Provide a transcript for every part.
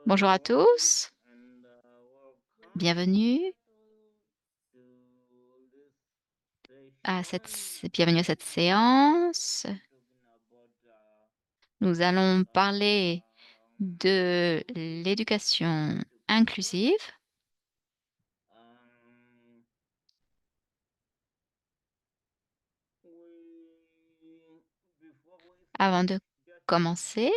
Bonjour à tous, bienvenue bienvenue à cette séance. Nous allons parler de l'éducation inclusive. Avant de commencer,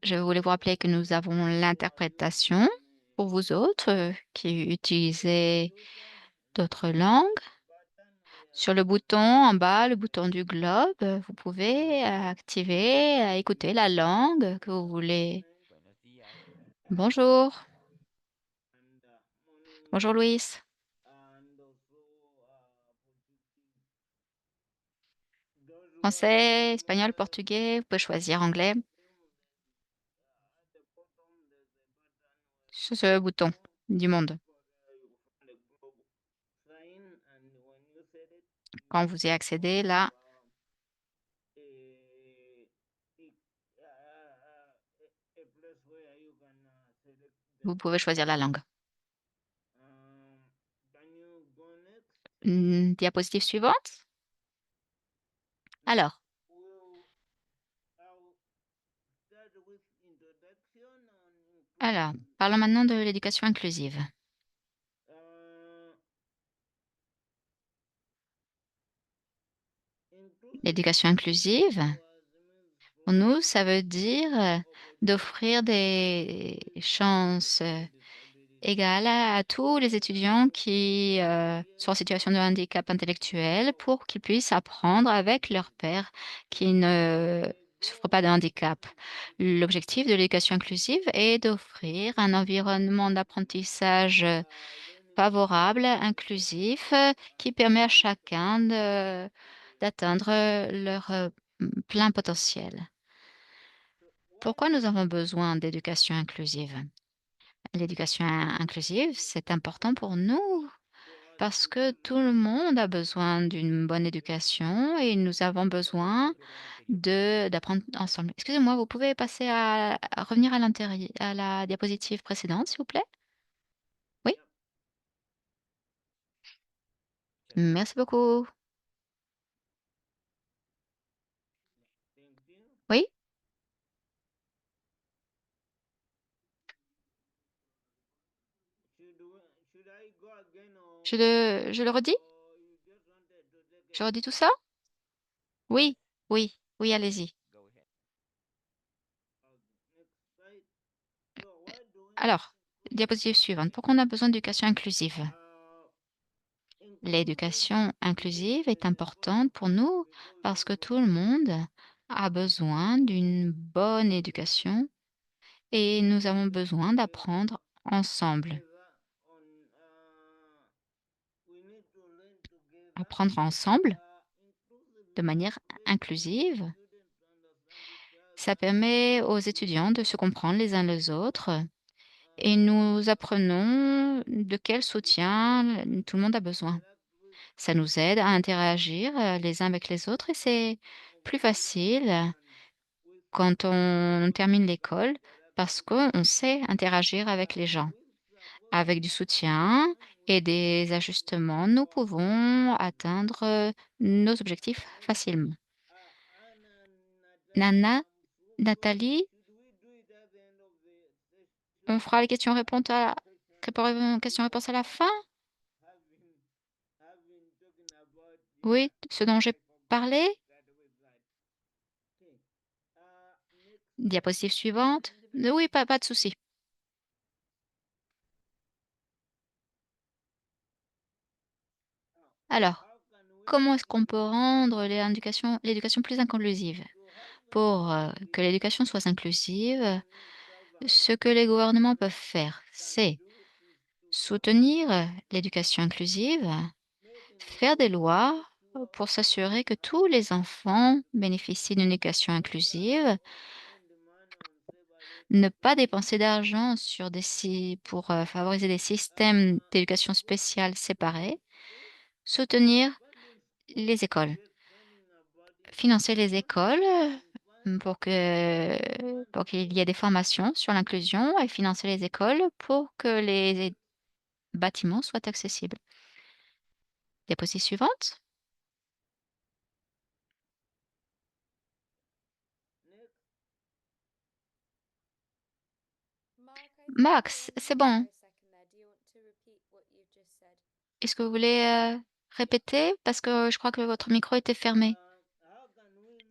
je voulais vous rappeler que nous avons l'interprétation pour vous autres qui utilisez d'autres langues. Sur le bouton en bas, le bouton du globe, vous pouvez activer, écouter la langue que vous voulez. Bonjour, bonjour Louis. Français, espagnol, portugais, vous pouvez choisir anglais sur ce bouton du monde. Quand vous y accédez, là, vous pouvez choisir la langue. Diapositive suivante. Alors, parlons maintenant de l'éducation inclusive. L'éducation inclusive, pour nous, ça veut dire d'offrir des chances égales à tous les étudiants qui sont en situation de handicap intellectuel pour qu'ils puissent apprendre avec leurs pairs qui ne souffrent pas de handicap. L'objectif de l'éducation inclusive est d'offrir un environnement d'apprentissage favorable, inclusif, qui permet à chacun d'atteindre leur plein potentiel. Pourquoi nous avons besoin d'éducation inclusive? L'éducation inclusive, c'est important pour nous parce que tout le monde a besoin d'une bonne éducation et nous avons besoin d'apprendre ensemble. Excusez-moi, vous pouvez passer à revenir à l'intérieur, à la diapositive précédente, s'il vous plaît? Oui, merci beaucoup. Oui, je le redis? Je redis tout ça? Oui, oui, oui, allez-y. Alors, diapositive suivante. Pourquoi on a besoin d'éducation inclusive? L'éducation inclusive est importante pour nous parce que tout le monde a besoin d'une bonne éducation et nous avons besoin d'apprendre ensemble. Apprendre ensemble de manière inclusive, ça permet aux étudiants de se comprendre les uns les autres et nous apprenons de quel soutien tout le monde a besoin. Ça nous aide à interagir les uns avec les autres et c'est plus facile quand on termine l'école parce qu'on sait interagir avec les gens. Avec du soutien et des ajustements, nous pouvons atteindre nos objectifs facilement. Nana, Nathalie, on fera les questions-réponses à la fin? Oui, ce dont j'ai parlé? Diapositive suivante. Oui, pas de souci. Alors, comment est-ce qu'on peut rendre l'éducation plus inclusive? Pour que l'éducation soit inclusive, ce que les gouvernements peuvent faire, c'est soutenir l'éducation inclusive, faire des lois pour s'assurer que tous les enfants bénéficient d'une éducation inclusive, ne pas dépenser d'argent pour favoriser des systèmes d'éducation spéciale séparés, soutenir les écoles, financer les écoles, pour qu'il y ait des formations sur l'inclusion et financer les écoles pour que les bâtiments soient accessibles. Diapositive suivante. Max, c'est bon. Est-ce que vous voulez, répéter? Parce que je crois que votre micro était fermé.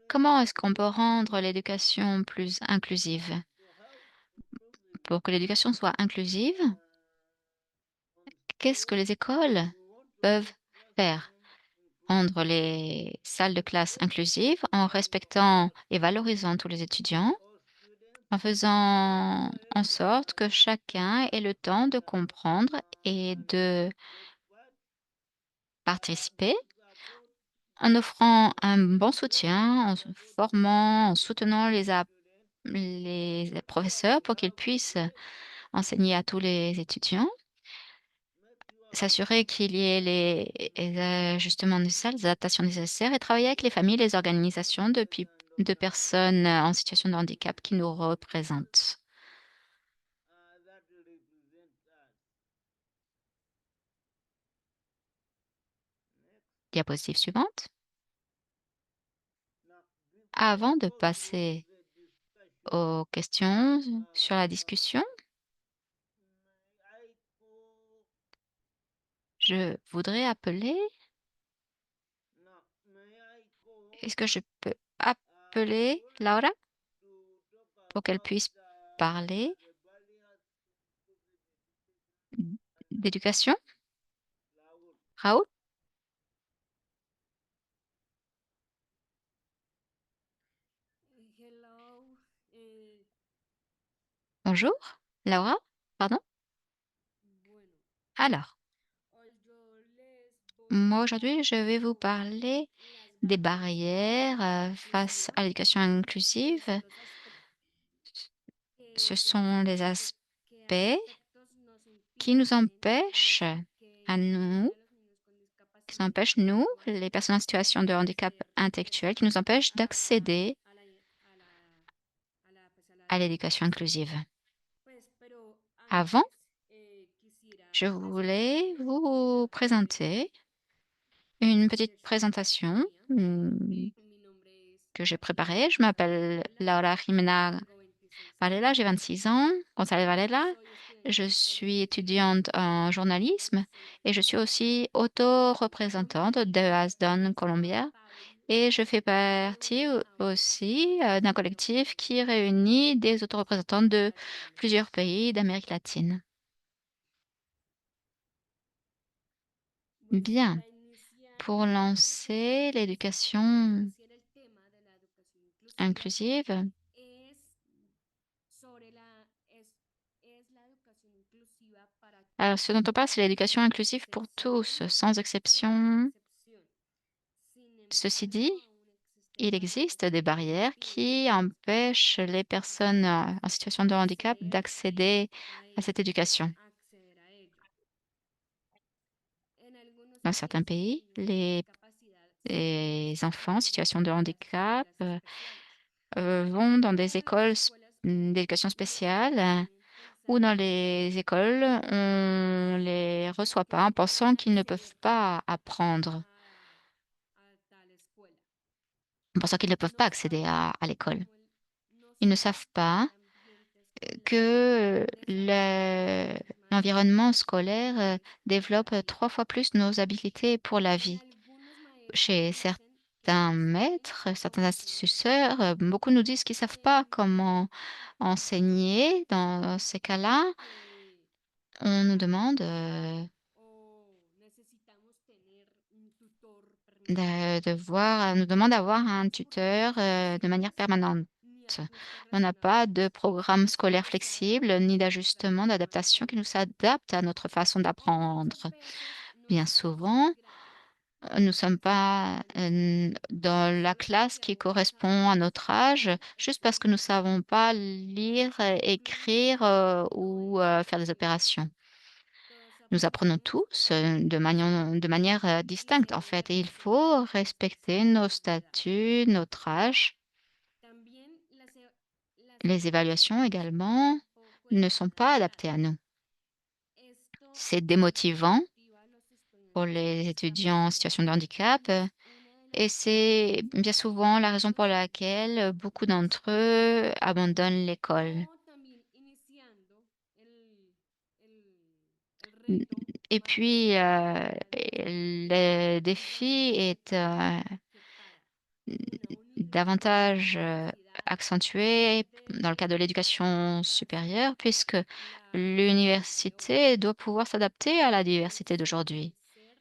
Comment est-ce qu'on peut rendre l'éducation plus inclusive? Pour que l'éducation soit inclusive, qu'est-ce que les écoles peuvent faire? Rendre les salles de classe inclusives en respectant et valorisant tous les étudiants, en faisant en sorte que chacun ait le temps de comprendre et de participer, en offrant un bon soutien, en se formant, en soutenant les professeurs pour qu'ils puissent enseigner à tous les étudiants, s'assurer qu'il y ait les ajustements nécessaires, les adaptations nécessaires et travailler avec les familles, les organisations de personnes en situation de handicap qui nous représentent. Diapositive suivante. Avant de passer aux questions sur la discussion, je voudrais appeler. Est-ce que je peux appeler Laura pour qu'elle puisse parler d'éducation? Raoul? Hello. Bonjour? Laura? Pardon? Bueno, Alors, hoy yo les voy moi a aujourd'hui, je vais vous exponer parler las des barreras para la barrières face inclusión, à l'éducation que inclusive. son los aspectos Ce que nos sont les qué aspects aspectos nos qui nous impiden a empêchent, los que à nous, impiden a los niños con qui nous discapacidad empêchent, nous, les visual personnes en situation de handicap acceder intellectuel, qui nous empêchent d'accéder a la a la pues a la à l'éducation educación. inclusive. Pues, pero Avant, antes je quisiera voulais presentarles vous rápidamente présenter une petite quiénes son présentation mía. Mi nombre es que j'ai préparée. Je González m'appelle Varela, Laura Jimena tengo 26 Varela, años, j'ai 26 ans. González Varela, soy estudiante je de suis periodismo étudiante en y journalisme et je suis aussi auto-représentante de Asdon Colombia et je fais partie aussi d'un collectif qui réunit des autoreprésentants de plusieurs pays d'Amérique latine. Bueno, Bien, pour lancer para l'éducation iniciar el tema de la educación inclusiva, inclusive, es sobre es la educación inclusiva para alors ce dont on parle, c'est l'éducation sin inclusive pour tous, excepción, sans sin exception. excepción. Sin Ceci dit, embargo, aún existen il barreras existe des que barrières impiden qui a empêchent la les personnes discapacidad en situation de handicap d'accéder à cette éducation. acceder a ello. En algunos Dans certains países, los pays, niños con discapacidad solo les enfants en asisten situation de a las handicap escuelas especiales. vont dans des Pero las écoles escuelas d'éducation no spéciale tienen ou dans pensamiento les écoles, de on niños les reçoit pas que en puedan pensant qu'ils ne acceder peuvent pas apprendre, a tal escuela. en pensant qu'ils ne peuvent No pas accéder saben à l'école. no Ils ne saben savent que pas el ambiente escolar que desarrolla más l'environnement scolaire habilidades para développe la vida. 3 fois plus nos habiletés pour la En vie. algunos maestros Chez dicen certains que es muy maîtres, certains profesional instituteurs, beaucoup nous disent qu'ils savent pas que, comment enseigner. Dans ces cas-là, que on nous demande, necesitamos tener un tutor permanente nous demande d'avoir un porque tuteur, las de manière escuelas permanente. ni ajustes On n'a pas de razonables programme scolaire adecuados flexible, ni para cada d'ajustement, d'adaptation qui nous persona s'adapte à notre façon o muchas d'apprendre. veces no Bien estamos en souvent, el grado nous ne en el sommes que pas, dans la solo classe porque qui aún no correspond à sabemos notre âge, leer o juste parce que nous ne escribir. savons pas lire, écrire, Incluso no ou es faire des que opérations. todos Nous apprenons aprendamos tous, igual de manière, y distincte, en según fait, las et il faut necesidades respecter nos específicas de cada uno. statuts, notre âge. Les évaluations également tampoco ne es sont pas adaptées à nada. nous. Esto C'est démotivant desmotiva a los pour estudiantes les de esta étudiants en situation de generación handicap, y es una de et las c'est razones bien por las souvent la cuales raison pour los chicos laquelle beaucoup d'entre desisten. eux abandonnent l'école. O también iniciando el Mmh, reto et para puis, poder acceder a la le défi est, que para una davantage, universidad accentué dans le debe cadre de l'éducation adaptarse supérieure puisque la diversidad de hoy, l'université doit pouvoir s'adapter à la diversité el d'aujourd'hui. ser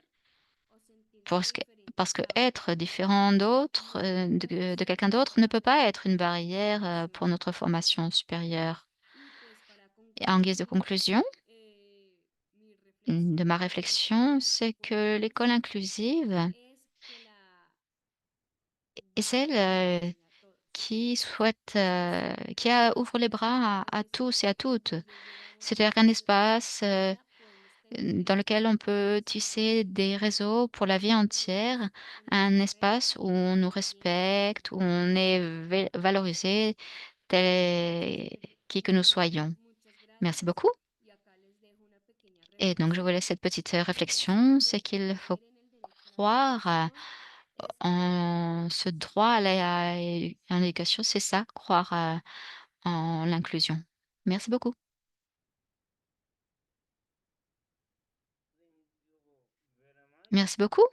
o sentirse Pour ce que diferente Parce que para être otros différent d'autres, no puede de ser quelqu'un una d'autre ne peut pas barrera être une para la barrière, pour educación notre superior. formation supérieure. Y pues para Et en guise de concluir, conclusion, mi de ma reflexión es que réflexion, las c'est escuelas que l'école inclusivas inclusive es que la est celle, buscan incluir a todos, qui souhaite, ouvre les bras à es tous et à toutes. poder llegar a C'est-à-dire un entender que la espace, vida puede ser dans lequel on interesante peut si tisser des realmente réseaux pour la vie entière, creemos en la un carrera espace où on y nous también en la respecte, où vida. on est valorisé tel qui que nous soyons. Muchas Merci gracias beaucoup. y acá les dejo una pequeña Et donc je vous laisse reflexión. cette petite, Las réflexion, c'est mujeres qu'il faut creer en el derecho a la croire, educación es creer en la en ce droit inclusión. à l'éducation, c'est ça, croire, en l'inclusion. Merci beaucoup. Thank you very much Merci beaucoup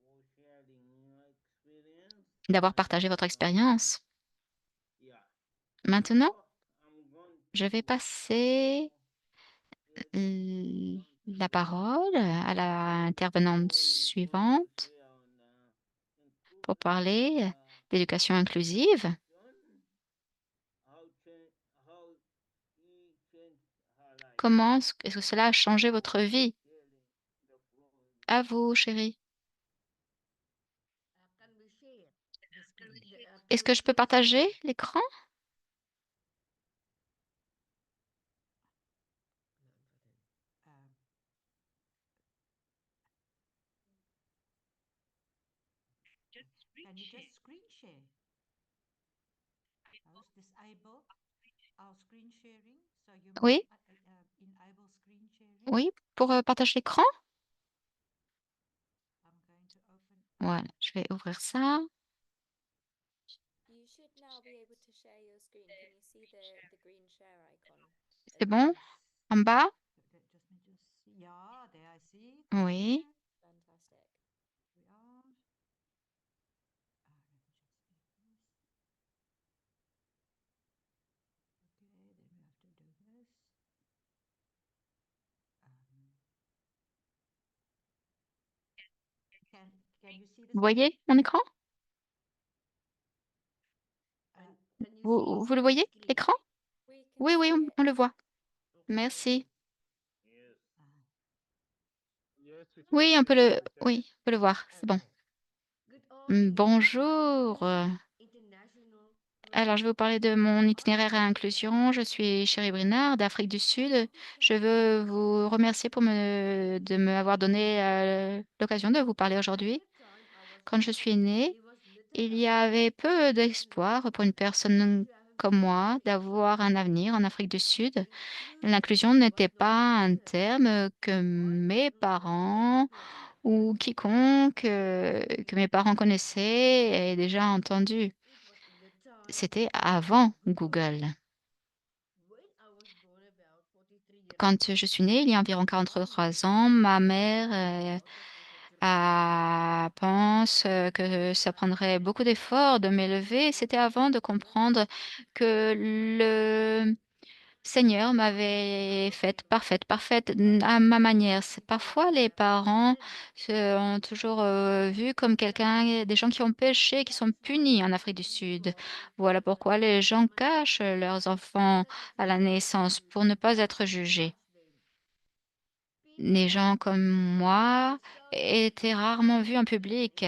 for sharing your experience. d'avoir partagé And votre expérience. yeah, Maintenant, now I'm going to je vais passer let on to la the parole à l'intervenante who is going to suivante share on pour improvement of parler d'éducation inclusive. education, how he changed her life. Comment est-ce que cela a changé Who votre is vie? sharing the floor with À you? vous, chérie. Can we share the screen? Can Est-ce we que je peux screen partager share? l'écran? Um, can you just screen share? I was disable our screen sharing, so you may Oui, enable screen sharing. oui, pour, partager l'écran? I'm going to open. Voilà, je vais ouvrir ça. You should now be able to share your screen. Can you see the green share icon? C'est bon? Yes. En bas? Just me just see. Yeah, there I see. Thank Oui. you. Fantastic. We are. Let me just do this. Okay, then we have to do this. Um, can you see the Vous screen? voyez mon écran? Can you see Vous le the voyez, screen? l'écran? We can Oui, oui, see on it. le voit. Okay. Merci. Yes, Uh, yes, we can Oui, on see peut it. le We can. oui, on peut le voir, c'est bon. okay. Good afternoon. My name Bonjour. is International Alors, je vais vous parler de mon itinéraire à inclusion. Je suis Chérie Brinard d'Afrique du Sud. Je veux vous remercier de me avoir donné, l'occasion de vous parler aujourd'hui. Quand je suis née, il y avait peu d'espoir pour une personne comme moi d'avoir un avenir en Afrique du Sud. L'inclusion n'était pas un terme que mes parents ou quiconque, que mes parents connaissaient ait déjà entendu. C'était avant Google. Quand je suis née, il y a environ 43 ans, ma mère, pense, que ça prendrait beaucoup d'efforts de m'élever. C'était avant de comprendre que le Seigneur m'avait faite parfaite, parfaite à ma manière. C'est parfois les parents se ont toujours, vu comme quelqu'un des gens qui ont péché, qui sont punis en Afrique du Sud. Voilà pourquoi les gens cachent leurs enfants à la naissance pour ne pas être jugés. Les gens comme moi étaient rarement vus en public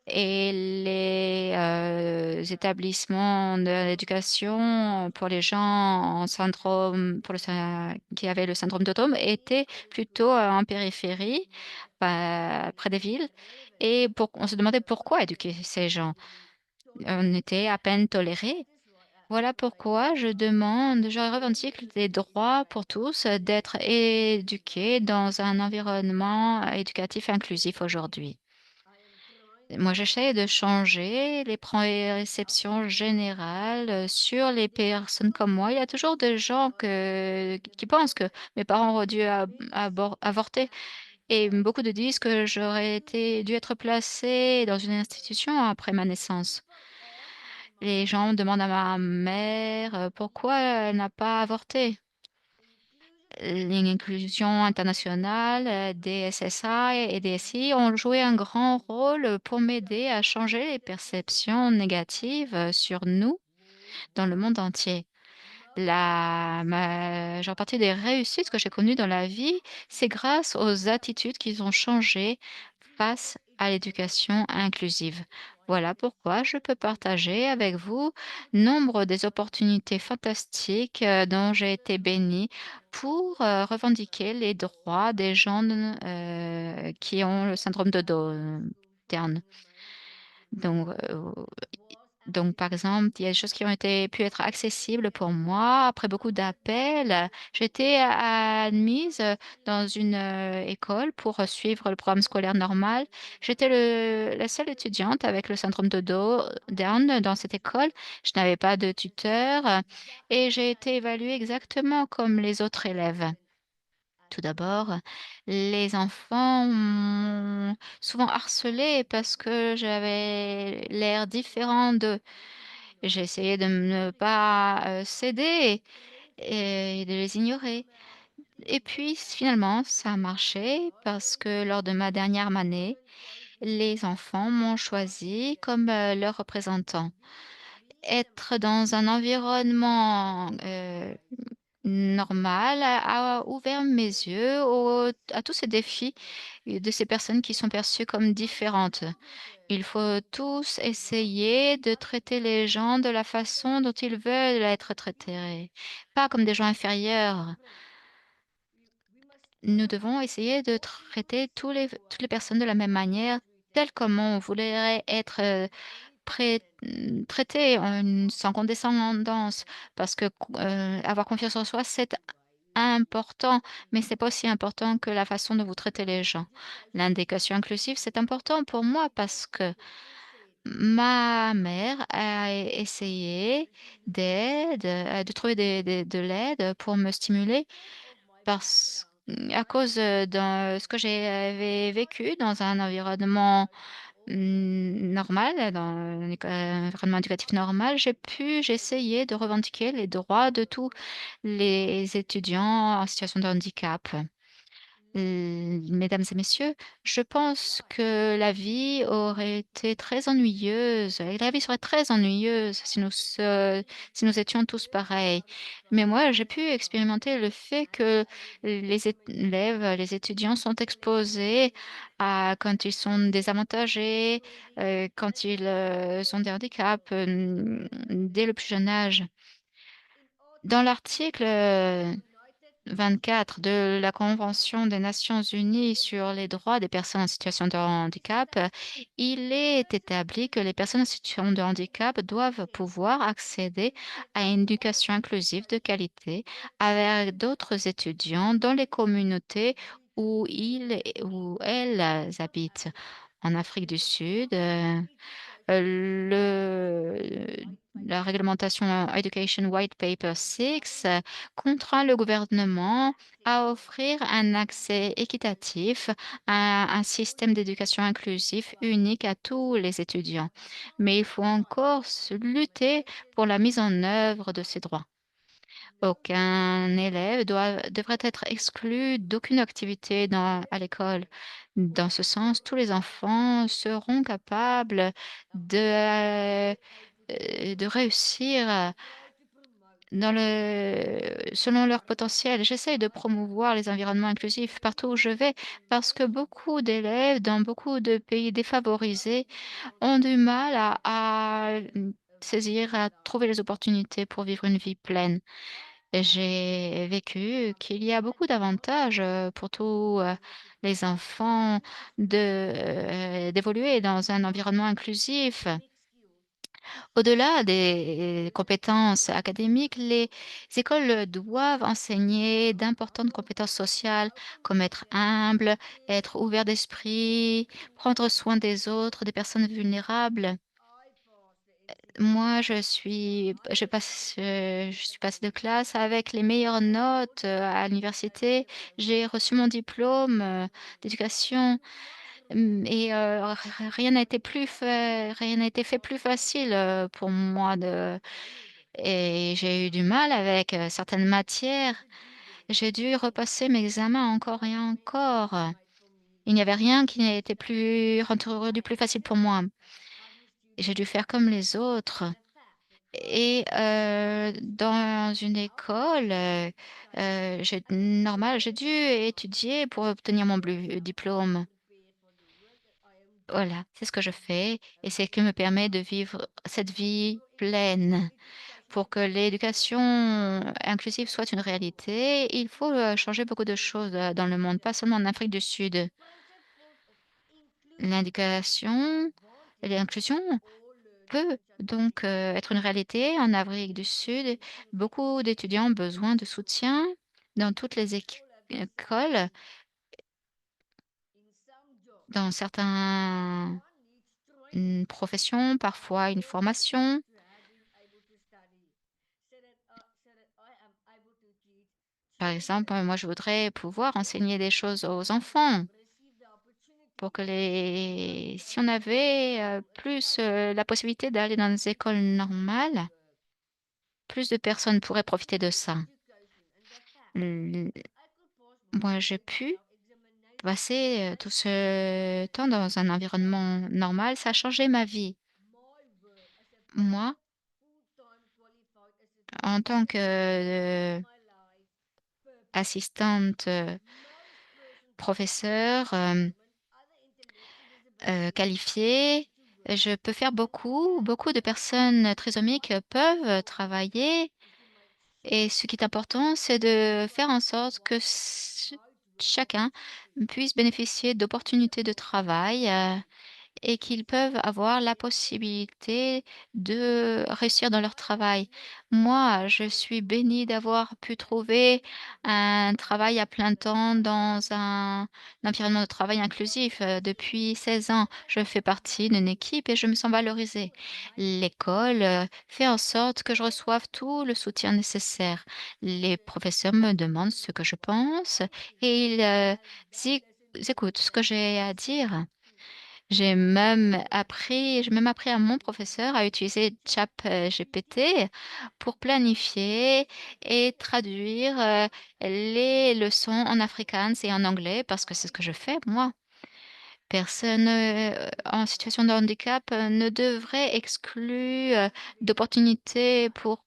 et les, établissements de l'éducation pour les gens en syndrome qui avaient le syndrome de Down étaient plutôt, en périphérie, près des villes on se demandait pourquoi éduquer ces gens? On était à peine tolérés Voilà pourquoi je revendique les droits pour tous d'être éduqués dans un environnement éducatif inclusif aujourd'hui. Moi, j'essaie de changer les préceptions générales sur les personnes comme moi. Il y a toujours des gens qui pensent que mes parents auraient dû avorter. Et beaucoup de disent que dû être placée dans une institution après ma naissance. Les gens demandent à ma mère pourquoi elle n'a pas avorté. L'inclusion internationale, des SSA et des SI ont joué un grand rôle pour m'aider à changer les perceptions négatives sur nous dans le monde entier. La majeure partie des réussites que j'ai connues dans la vie, c'est grâce aux attitudes qu'ils ont changées face à l'éducation inclusive. Voilà pourquoi je peux partager avec vous nombre des opportunités fantastiques dont j'ai été bénie pour revendiquer les droits des gens qui ont le syndrome de Down. Donc, par exemple, il y a des choses qui ont pu être accessibles pour moi. Après beaucoup d'appels, j'ai été admise dans une école pour suivre le programme scolaire normal. J'étais la seule étudiante avec le syndrome de Down dans cette école. Je n'avais pas de tuteur et j'ai été évaluée exactement comme les autres élèves. Tout d'abord, les enfants m'ont souvent harcelée parce que j'avais l'air différent d'eux. J'ai essayé de ne pas céder et de les ignorer. Et puis finalement, ça a marché parce que lors de ma dernière année, les enfants m'ont choisi comme leur représentant. Être dans un environnement normal a ouvert mes yeux à tous ces défis de ces personnes qui sont perçues comme différentes. Il faut tous essayer de traiter les gens de la façon dont ils veulent être traités, pas comme des gens inférieurs. Nous devons essayer de traiter toutes les personnes de la même manière, telle comme on voudrait être traités sans condescendance, parce que avoir confiance en soi, c'est important, mais c'est pas aussi important que la façon dont vous traitez les gens. L'indication inclusive, c'est important pour moi parce que ma mère a essayé de trouver de l'aide pour me stimuler à cause de ce que j'avais vécu dans un environnement normal, dans un environnement éducatif normal. J'ai essayé de revendiquer les droits de tous les étudiants en situation de handicap. Mesdames et messieurs, je pense que la vie aurait été très ennuyeuse et la vie serait très ennuyeuse si nous étions tous pareils. Mais moi, j'ai pu expérimenter le fait que élèves, les étudiants sont exposés à quand ils sont désavantagés, quand ils ont des handicaps, dès le plus jeune âge. Dans l'article 24 de la Convention des Nations unies sur les droits des personnes en situation de handicap, il est établi que les personnes en situation de handicap doivent pouvoir accéder à une éducation inclusive de qualité avec d'autres étudiants dans les communautés où ils ou elles habitent. En Afrique du Sud, la réglementation Education White Paper 6 contraint le gouvernement à offrir un accès équitatif à un système d'éducation inclusif unique à tous les étudiants. Mais il faut encore lutter pour la mise en œuvre de ces droits. Aucun élève devrait être exclu d'aucune activité à l'école. Dans ce sens, tous les enfants seront capables de réussir selon leur potentiel. J'essaie de promouvoir les environnements inclusifs partout où je vais parce que beaucoup d'élèves dans beaucoup de pays défavorisés ont du mal à trouver les opportunités pour vivre une vie pleine. Et j'ai vécu qu'il y a beaucoup d'avantages pour tous les enfants d'évoluer dans un environnement inclusif. Au-delà des compétences académiques, les écoles doivent enseigner d'importantes compétences sociales comme être humble, être ouvert d'esprit, prendre soin des autres, des personnes vulnérables. Moi, je suis passée de classe avec les meilleures notes à l'université. J'ai reçu mon diplôme d'éducation. Et rien n'a été fait plus facile, pour moi de et j'ai eu du mal avec, certaines matières. J'ai dû repasser mes examens encore et encore. Il n'y avait rien qui n'ait été rendu plus facile pour moi. J'ai dû faire comme les autres et dans une école, j'ai dû étudier pour obtenir mon diplôme. Voilà, c'est ce que je fais et c'est ce qui me permet de vivre cette vie pleine. Pour que l'éducation inclusive soit une réalité, il faut, changer beaucoup de choses, dans le monde, pas seulement en Afrique du Sud. L'indication L'inclusion peut donc, être une réalité en Afrique du Sud. Beaucoup d'étudiants ont besoin de soutien dans toutes les écoles, dans certains professions, parfois une formation. Par exemple, moi, je voudrais pouvoir enseigner des choses aux enfants pour que si on avait plus la possibilité d'aller dans des écoles normales, plus de personnes pourraient profiter de ça. L- Moi, j'ai pu passer tout ce temps dans un environnement normal. Ça a changé ma vie. Moi, en tant que assistante professeure, qualifiée, je peux faire beaucoup de personnes trisomiques peuvent travailler et ce qui est important, c'est de faire en sorte que chacun puisse bénéficier d'opportunités de travail, et qu'ils peuvent avoir la possibilité de réussir dans leur travail. Moi, je suis bénie d'avoir pu trouver un travail à plein temps dans un environnement de travail inclusif. Depuis 16 ans, je fais partie d'une équipe et je me sens valorisée. L'école fait en sorte que je reçoive tout le soutien nécessaire. Les professeurs me demandent ce que je pense et ils écoutent ce que j'ai à dire. J'ai même appris à mon professeur à utiliser GPT pour planifier et traduire, les leçons en afrikaans et en anglais parce que c'est ce que je fais moi. Personne, en situation de handicap, ne devrait exclu, d'opportunités pour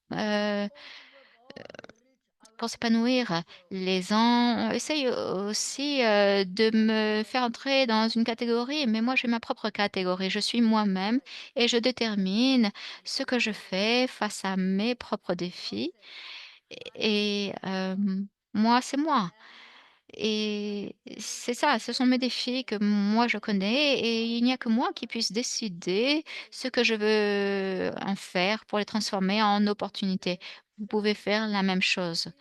s'épanouir. Les gens essayent aussi, de me faire entrer dans une catégorie, mais moi j'ai ma propre catégorie. Je suis moi-même et je détermine ce que je fais face à mes propres défis et moi, c'est moi et c'est ça, ce sont mes défis que moi je connais et il n'y a que moi qui puisse décider ce que je veux en faire pour les transformer en opportunités. Vous pouvez faire la même chose.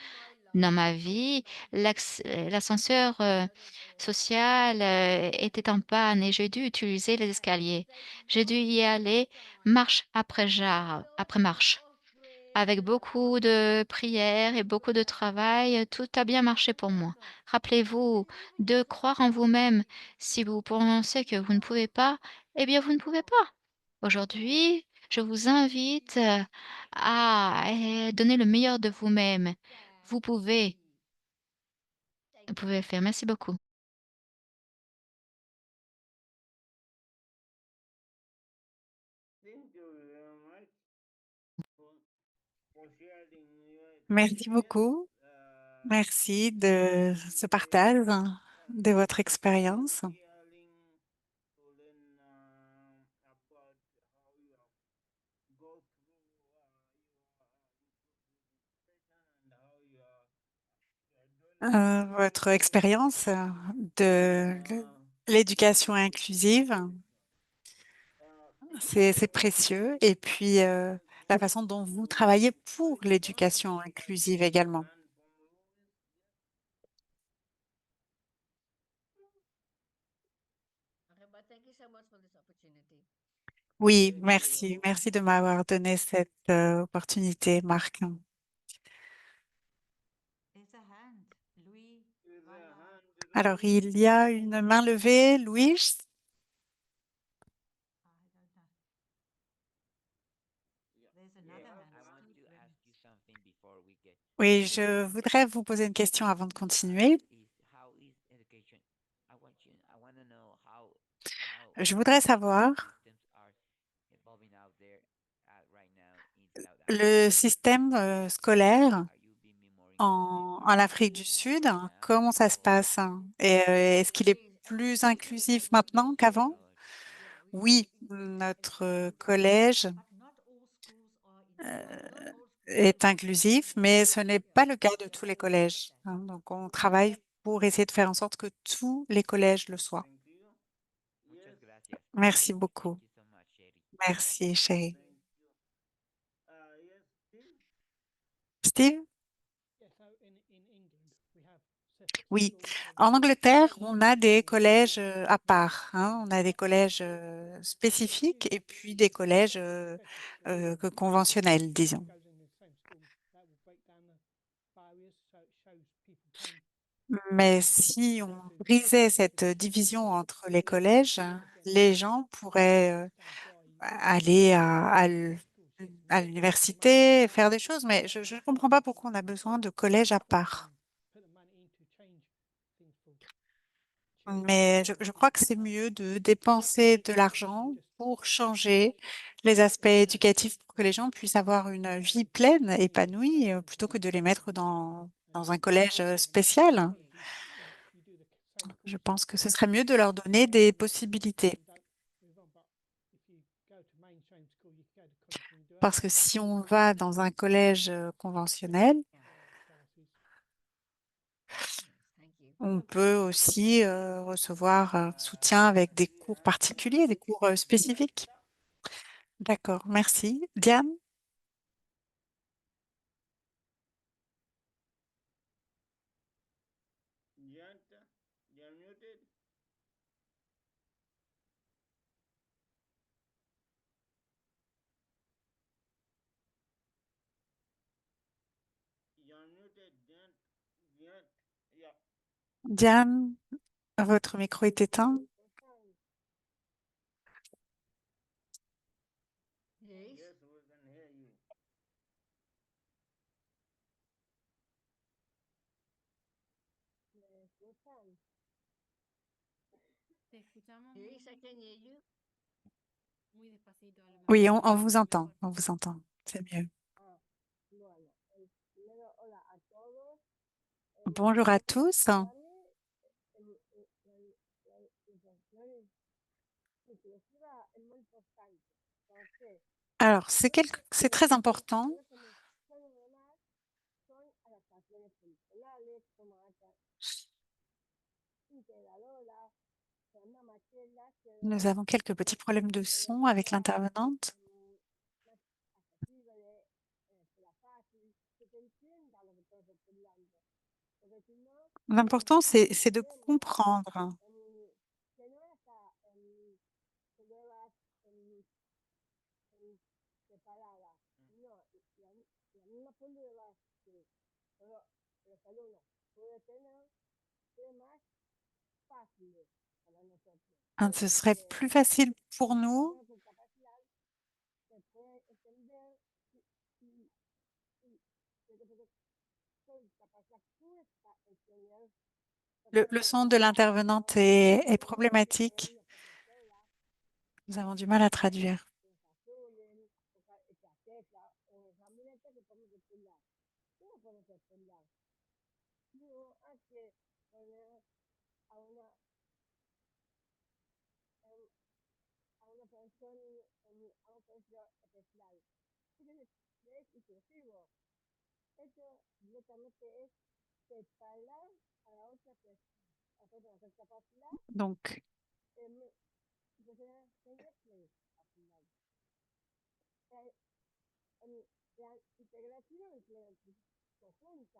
Dans ma vie, l'ascenseur, social, était en panne et j'ai dû utiliser les escaliers. J'ai dû y aller marche après marche. Avec beaucoup de prières et beaucoup de travail, tout a bien marché pour moi. Rappelez-vous de croire en vous-même. Si vous pensez que vous ne pouvez pas, eh bien vous ne pouvez pas. Aujourd'hui, je vous invite, à, donner le meilleur de vous-même. Vous pouvez. Vous pouvez le faire. Merci beaucoup. Thank you very much for, for sharing your Merci experience. beaucoup. Merci de ce partage de votre expérience. Sharing to learn about how you have go through your education and how you are doing Votre expérience de l'éducation inclusive c'est précieux. Et puis, la façon dont vous travaillez pour l'éducation inclusive également. Oui, merci. Merci de m'avoir donné cette opportunité, Marc. Alors, il y a une main levée, Louis. Oui, je voudrais vous poser une question avant de continuer. Je voudrais savoir, le système scolaire en Afrique du Sud, comment ça se passe? Et est-ce qu'il est plus inclusif maintenant qu'avant? Oui, notre collège est inclusif, mais ce n'est pas le cas de tous les collèges, hein. Donc, on travaille pour essayer de faire en sorte que tous les collèges le soient. Thank you. Yes, Merci beaucoup. thank you so much, Sherry. Merci, chérie. Thank you. Yes, Steve. Steve? Yeah, so in England, we have separate Oui. schools for En the Angleterre, lower on a des schools collèges and à part, hein. On a des collèges spécifiques et puis des collèges special schools. conventionnels, Everyone disons. goes in the same school. That will break down the barriers, so it shows people can Mais be si go on to brisait different cette schools. division entre les But then collèges, again, les gens I pourraient understand why aller schools system à put the money l'université, faire des choses, mais je ne comprends pas pourquoi on a besoin de collèges à part. put the money in to change things for children Mais je crois que c'est without mieux de dépenser de l'argent just pour changer les aspects éducatifs pour que les gens puissent avoir une vie pleine, épanouie, plutôt que de les mettre dans un collège spécial. you do the same Je courses pense que ce at serait mieux de leur donner des the possibilités. don't move on. But if you go to mainstream school, you can go to college and you do Parce other que si on va dans un collège conventionnel, classes. on peut aussi recevoir un soutien avec des cours particuliers, des cours spécifiques. D'accord, merci. Diane? You're muted. You're muted. Yeah. Diane, votre micro est éteint. Yes, we can hear you. Oui, on vous entend, on vous entend. C'est mieux. Bonjour à tous. Alors, c'est très important. Nous avons quelques petits problèmes de son avec l'intervenante. L'important, c'est de comprendre. Hein, ce serait plus facile pour nous. Le son de l'intervenante est problématique. Nous avons du mal à traduire. Donc,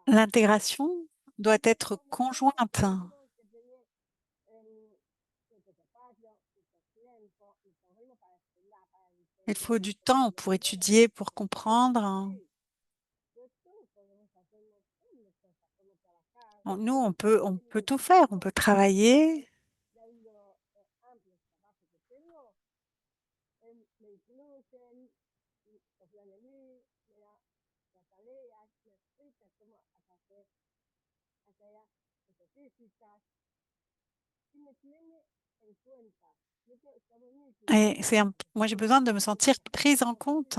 L'intégration doit être conjointe. Il faut du temps pour étudier, pour comprendre. Nous, on peut tout faire. On peut travailler. Et moi, j'ai besoin de me sentir prise en compte.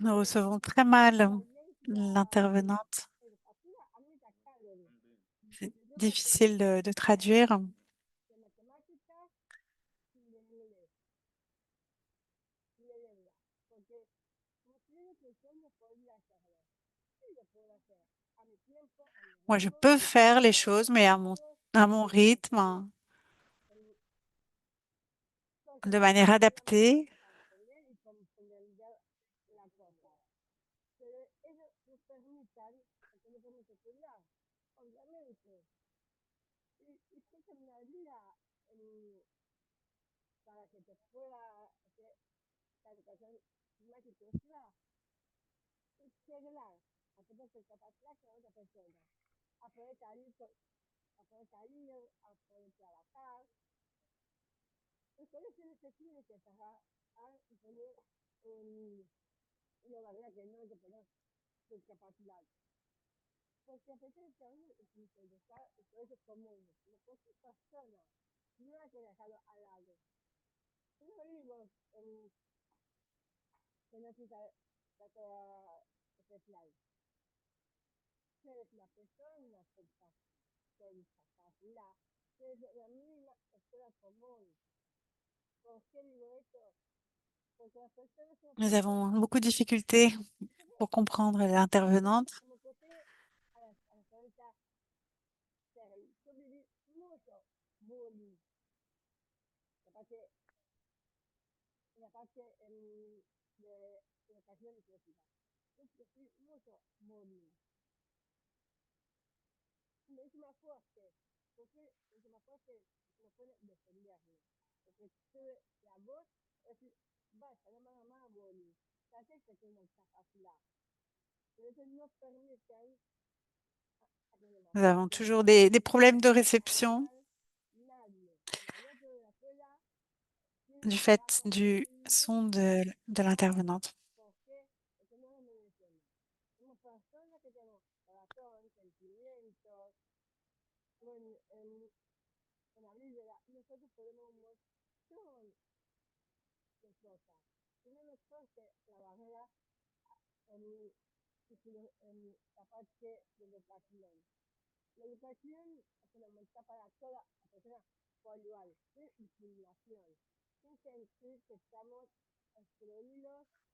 Nous recevons très mal l'intervenante. C'est difficile de traduire. Moi, je peux faire les choses, mais à mon rythme, de manière adaptée. Nous avons beaucoup de difficultés pour comprendre l'intervenante. Nous avons toujours des problèmes de réception du fait du son de l'intervenante.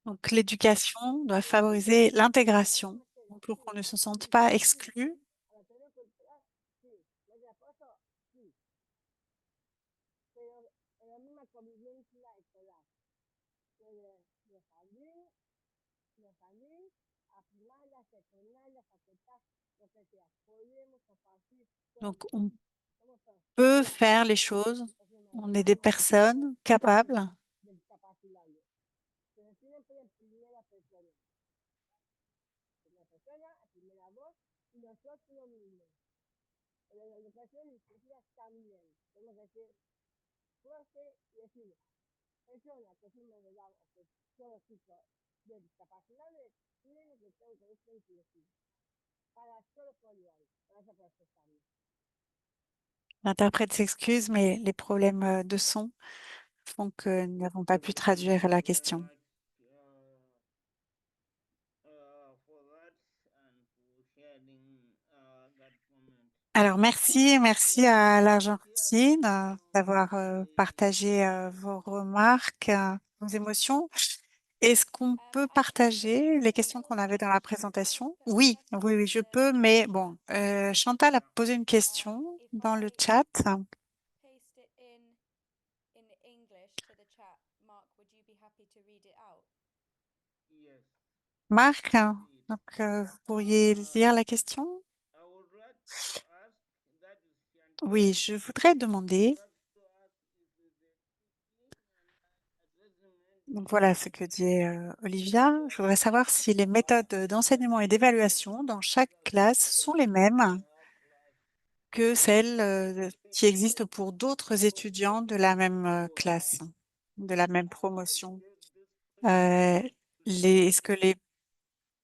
Donc, l'éducation doit favoriser l'intégration pour qu'on ne se sente pas exclu. Donc, on peut faire les choses. On est des personnes capables. L'interprète s'excuse, mais les problèmes de son font que nous n'avons pas pu traduire la question. For that Alors, merci à l'Argentine d'avoir partagé vos remarques, vos émotions. Est-ce qu'on peut partager les questions qu'on avait dans la présentation? Oui, oui, oui, je peux, mais bon, Chantal a posé une question If dans le I chat. paste it in English for the chat, Mark, would you be happy to read it out? Yes, Marc, indeed. donc, vous pourriez lire la question? I would like to ask, that is Oui, Chantal, je voudrais I would demander, like to ask if the teaching and assessment donc in voilà ce que dit Olivia, je voudrais savoir si les méthodes d'enseignement et d'évaluation dans chaque classe sont les mêmes que celles qui existent pour d'autres étudiants de la même classe, de la même promotion. Euh, Est-ce que les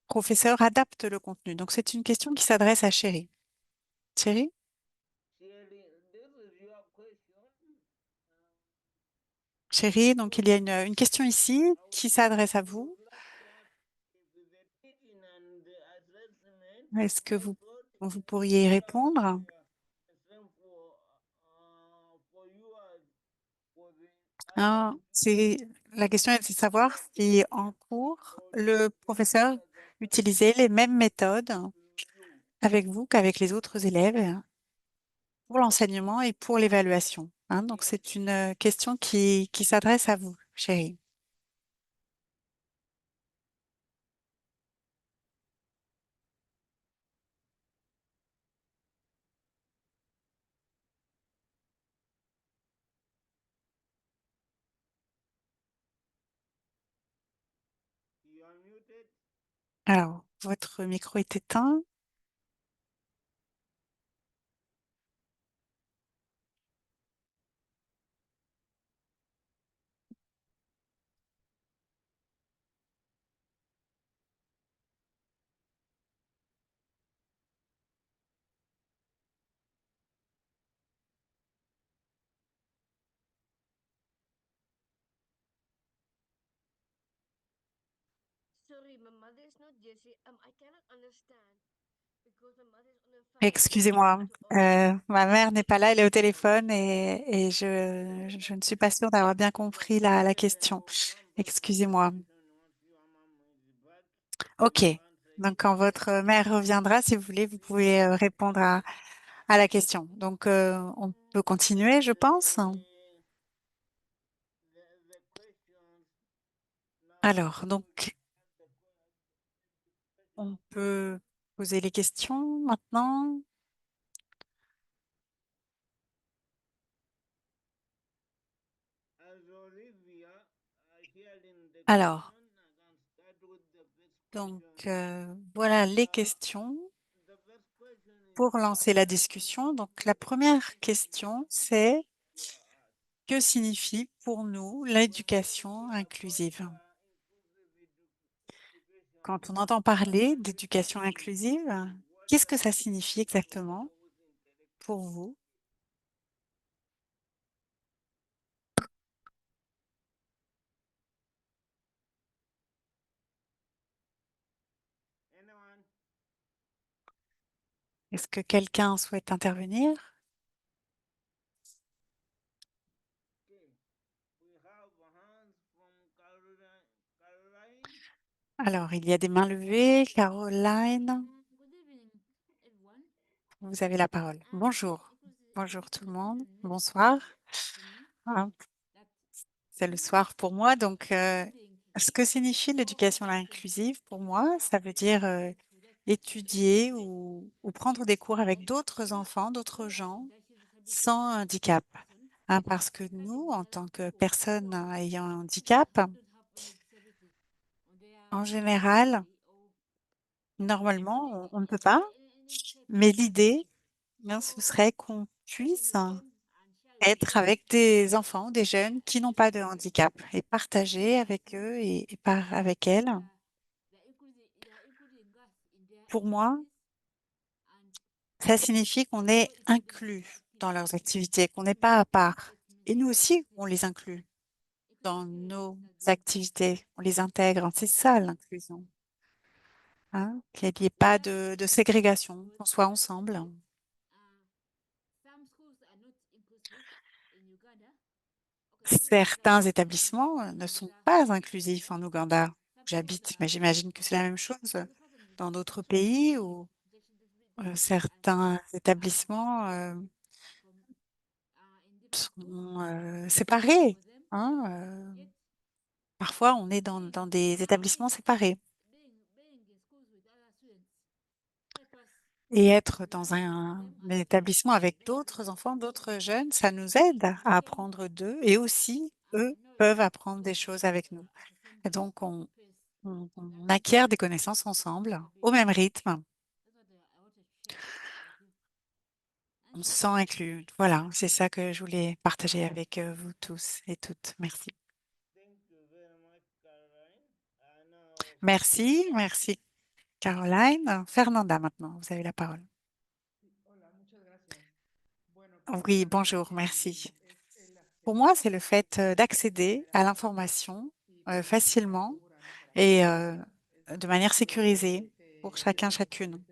professeurs adaptent le contenu? Donc, c'est une question qui s'adresse à Chéri. Chéri? Chérie, this is your question. Chéri, donc il y a une question ici qui s'adresse à I vous. would like to ask if the teaching and the assessment Est-ce que method vous in pourriez y class répondre? are same for you as for the other Hein, la question est de savoir si en cours, or le professeur teachers are utilisait les mêmes méthodes to you. avec vous qu'avec les autres élèves pour l'enseignement et pour l'évaluation. Hein. Donc, c'est une question qui s'adresse à vous, chérie. You are muted. Alors, votre micro est éteint. Sorry, my mother is not Jessie. I cannot understand because my mother is on the phone. Excusez-moi, ma mère n'est pas là, elle est au téléphone et je ne suis pas sûre d'avoir bien compris la question. Excusez-moi. Once your mom is back, OK. you answer Donc, it. quand votre mère reviendra, si vous voulez, vous pouvez répondre à la question. Donc, on peut continuer, je pense. The questions now. Alors, donc, on peut poser les questions maintenant. As Olivia hearing the Alors, question, I can start with the first donc, question. voilà les questions The first question is pour lancer la discussion. Donc, la première question, c'est for us. que signifie pour nous When we l'éducation hear about inclusive? inclusive education Quand on entend parler d'éducation system, inclusive, what qu'est-ce que does ça it signifie mean for exactement those intellectuals? pour vous? Anyone? Est-ce que quelqu'un souhaite intervenir? Okay. We have hands from Caroline. Caroline? Alors, il y a des mains levées. Caroline, Good evening, everyone. vous avez la parole. Bonjour. Bonjour tout le monde. Bonsoir. For me, Ah, that c'est le soir pour moi. Donc, studying ce que signifie l'éducation inclusive pour moi, ça veut dire étudier ou prendre des cours avec d'autres enfants, d'autres gens sans handicap. Hein, parce que nous, en tant que personnes ayant un handicap, en général, normalement, on ne peut pas. Mais l'idée, hein, ce serait qu'on puisse être avec des enfants, des jeunes qui n'ont pas de handicap et partager avec eux avec elles. Pour moi, ça signifie qu'on est inclus dans leurs activités, qu'on n'est pas à part. Et nous aussi, on les inclut dans nos activités, on les intègre. C'est ça l'inclusion. Hein, qu'il n'y ait pas de ségrégation, qu'on soit ensemble. certains établissements ne sont pas inclusifs en Ouganda, où j'habite, mais j'imagine que c'est la même chose dans d'autres pays où certains établissements sont séparés, hein, parfois, on est dans des établissements séparés. Et être dans un établissement avec d'autres enfants, d'autres jeunes, ça nous aide à apprendre d'eux et aussi, eux peuvent apprendre des choses avec nous. Et donc, on acquiert des connaissances ensemble, au même rythme. On se sent inclus. Voilà, c'est ça que je voulais partager avec vous tous et toutes. Merci. Thank you very much, Caroline. Now, Merci, merci Caroline. Fernanda, maintenant, vous avez la parole. Oui, bonjour, merci. Pour moi, c'est le fait d'accéder à l'information facilement et de manière sécurisée pour chacun, chacune.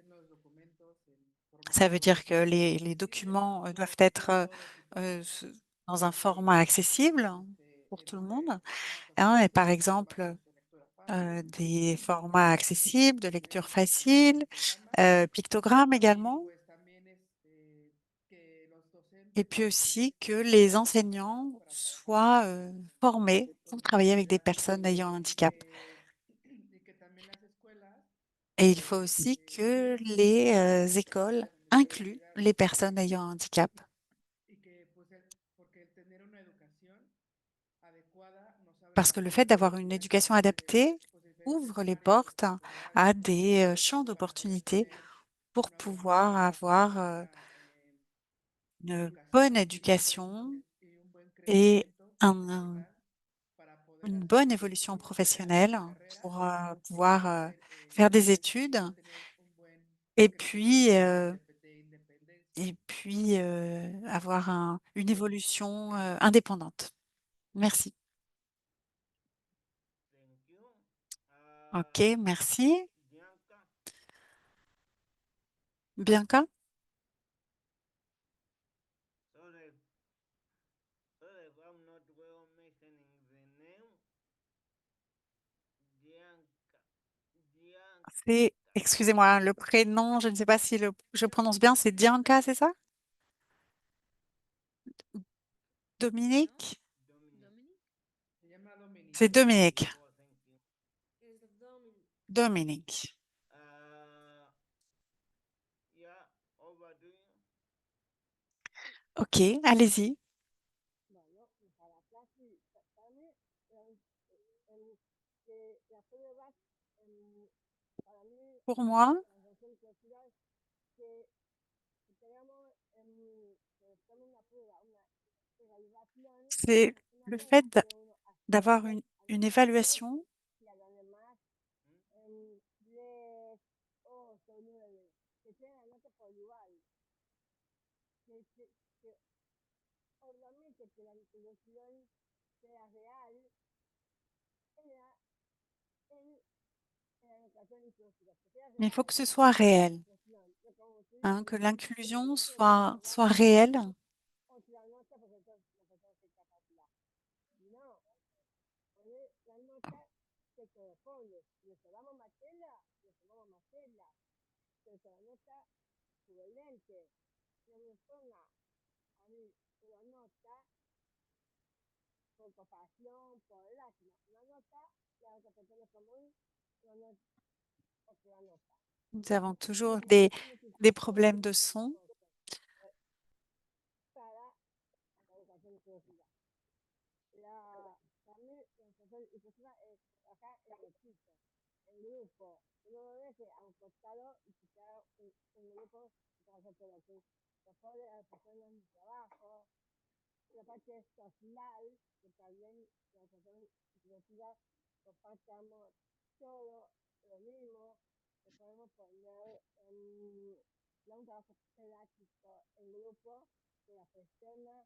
Ça veut dire que les documents doivent être s- dans un format accessible pour tout le monde, hein, et par exemple, des formats accessibles, de lecture facile, pictogrammes également, et puis aussi que les enseignants soient formés pour travailler avec des personnes ayant un handicap. Et il faut aussi que les écoles incluent les personnes ayant un handicap. Parce que le fait d'avoir une éducation adaptée ouvre les portes à des champs d'opportunités pour pouvoir avoir une bonne éducation et une bonne évolution professionnelle pour pouvoir faire des études et puis, avoir une évolution indépendante. Merci. thank you. OK, merci. Bianca, Bianca? sorry if I'm not well mentioning the name. Bianca, Bianca. Excusez-moi, hein, le prénom, je ne sais pas si je prononce bien, c'est Dianca, c'est ça? Dominique? Dominic. C'est Dominique. Oh, thank you. Dominique. Yeah, over to you. OK, allez-y. Bueno, para clase, para mí, que las pruebas, para mí, Pour moi, la razón cultural, que tengamos, que estamos una prueba, una evaluación, c'est una le prueba fait que uno d'avoir asiste al une examen évaluation y a los demás en 10, 8, 9, que sea la nota por igual, que obviamente que la inclusión sea real en la, en la educación inclusiva, que sea mais il faut real, que ce soit la réel, inclusión, no como tú hein, dices, que que l'inclusion solamente la nota soit réelle. o si la nota porque la persona tiene capacidad. No, poner la nota que corresponde. Le tomamos materia, le tomamos materia, pero que la nota equivalente, no me ponga a mí una nota por compasión, por lástima, una nota, la otra persona común, una nota, otra nota. Nous avons toujours Eso des necesitamos problèmes de son. para la educación inclusiva. Para mí, la educación inclusiva es trabajar en equipo, en grupo. Uno debe ser a un costado y quizá un grupo que trabaja todo aquí. Mejor a las personas en el trabajo, la parte social, que también la educación inclusiva compartamos todo lo mismo, que podemos poner no un trabajo práctico en grupo de la persona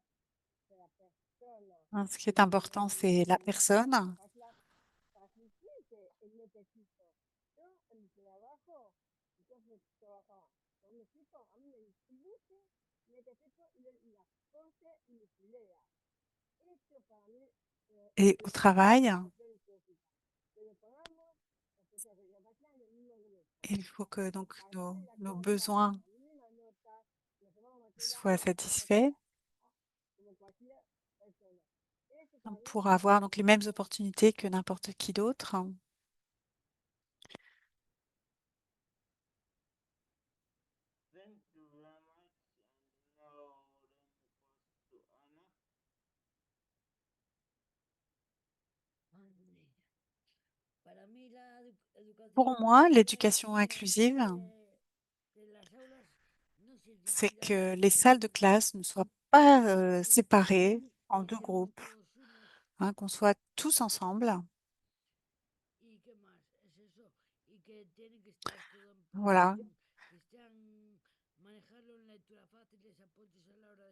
Hein, ce qui est important, c'est la personne. facilite el necesito. Yo en mi trabajo, entonces trabajaba con un equipo, a mí me distribuye, necesito y las cosas y mis ideas. Eso et au travail, il faut que donc nos besoins soient satisfaits pour avoir donc les mêmes opportunités que n'importe qui d'autre. Thank you very much. And now then goes to Anna. Pour moi, l'éducation inclusive, c'est que les salles de classe ne soient pas séparées en 2 groupes, hein, qu'on soit tous ensemble. Voilà.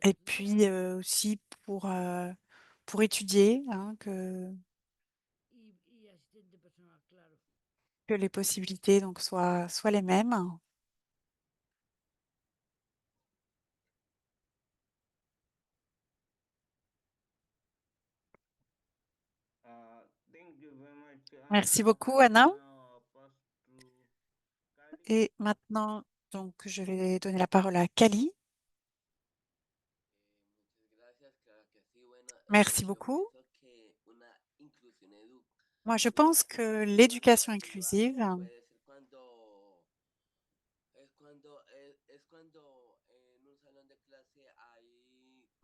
Et puis, aussi pour étudier, hein, que les possibilités donc soient les mêmes. Thank you very much, Merci Anna. beaucoup, Anna. And now pass to Kali. Et maintenant, donc je vais donner la parole à Cali. Merci beaucoup. Moi, je pense que l'éducation inclusive,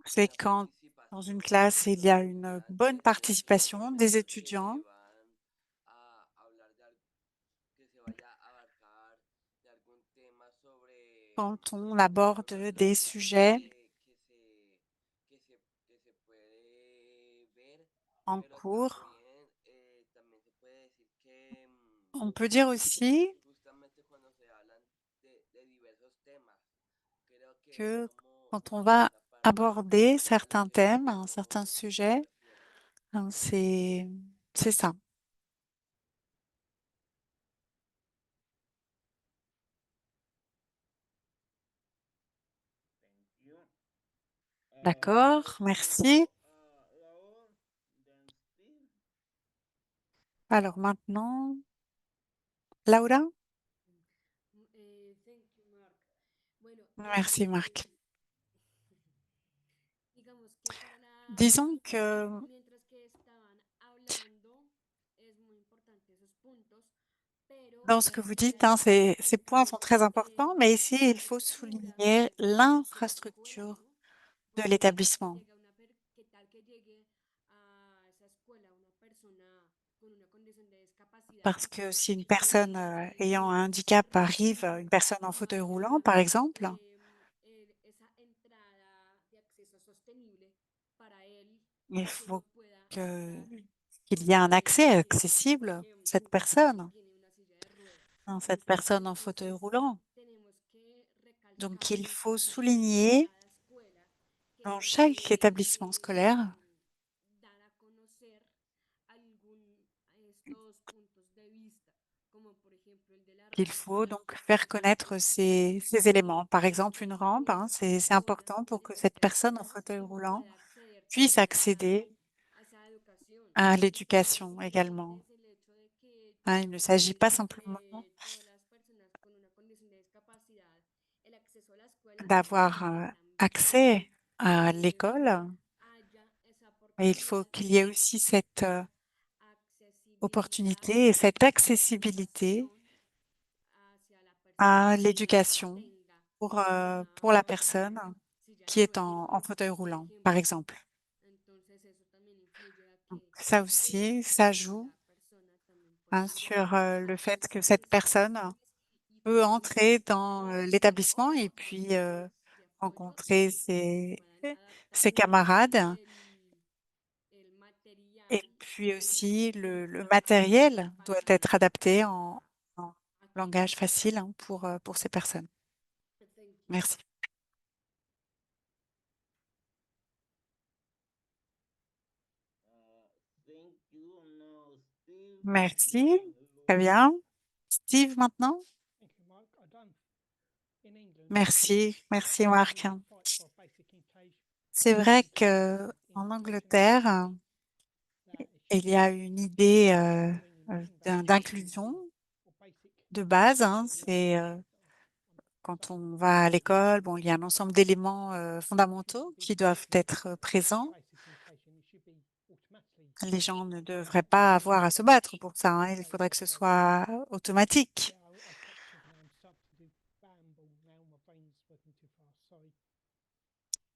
c'est quand dans une classe, il y a une bonne participation des étudiants, quand on aborde des sujets en cours. On peut dire aussi que quand on va aborder certains thèmes, certains sujets, hein, c'est ça. Thank you. D'accord, merci. Raoul, then Steve. Alors maintenant, Laura? Thank you, Mark. Bueno, Merci, Marc. digamos que Disons que mientras que estaban hablando, es muy importante esos puntos, pero dans ce que vous dites, hein, ces points sont très importants, mais ici, il faut infraestructura souligner de la escuela, l'infrastructure ¿no? de Porque qué tal que l'établissement. llega qué tal que llegue a esa escuela una persona con una condición de discapacidad Parce que si une que personne ayant un handicap arrive, une personne en fauteuil roulant, par exemple, esa entrada de acceso sostenible para él il y que él faut pueda que entrar qu'il y ait un accès por accessible pour cette ejemplo, si personne, tiene una silla de ruedas. hein, cette personne en fauteuil Entonces, roulant. tenemos que Donc, recalcar il faut en souligner cada escuela que dans se chaque puede établissement scolaire dar a conocer estos puntos de vista, como por ejemplo el de la qu'il rampa, faut donc faire que es connaître ces éléments. Par exemple, une rampe, hein, c'est important pour que cette personne en fauteuil y roulant pueda acceder puisse también accéder a esa educación. à Y lo l'éducation importante également. es el hecho de que Hein, il ne s'agit pas simplement todas las personas con una condición de discapacidad, el acceso a la escuela, d'avoir sino que también accès à l'école, haya esa mais il faut oportunidad qu'il y ait aussi cette accesibilidad opportunité et cette hacia la accessibilité educación, hacia la persona à que l'éducation tenga pour la una personne silla de qui est ruedas, en fauteuil por roulant, par ejemplo. exemple. Entonces eso también influye a Donc, que ça él aussi, ça o joue, la persona también pueda hein, acceder sur le fait que a cette esos personne espacios y peut también entrer dans poder l'établissement et tener puis redes de apoyo rencontrer para que puedan ses adaptar camarades el et material puis que sea aussi le accesible y matériel doit fácil être adapté en a langage todos. facile, hein, pour ces personnes. Thank you. Merci. Thank you. Now Steve, Merci. then Très Louis. bien. Steve maintenant? Thank you, Mark. I don't. In England, Merci. Merci, we Marc. fight for basic C'est vrai education que En Angleterre, il y a une idée d'inclusion de base, hein. C'est quand on va à l'école, bon, il y a un ensemble d'éléments fondamentaux qui doivent être présents. Les gens ne devraient pas avoir à se battre pour ça, hein. Il faudrait que ce soit automatique.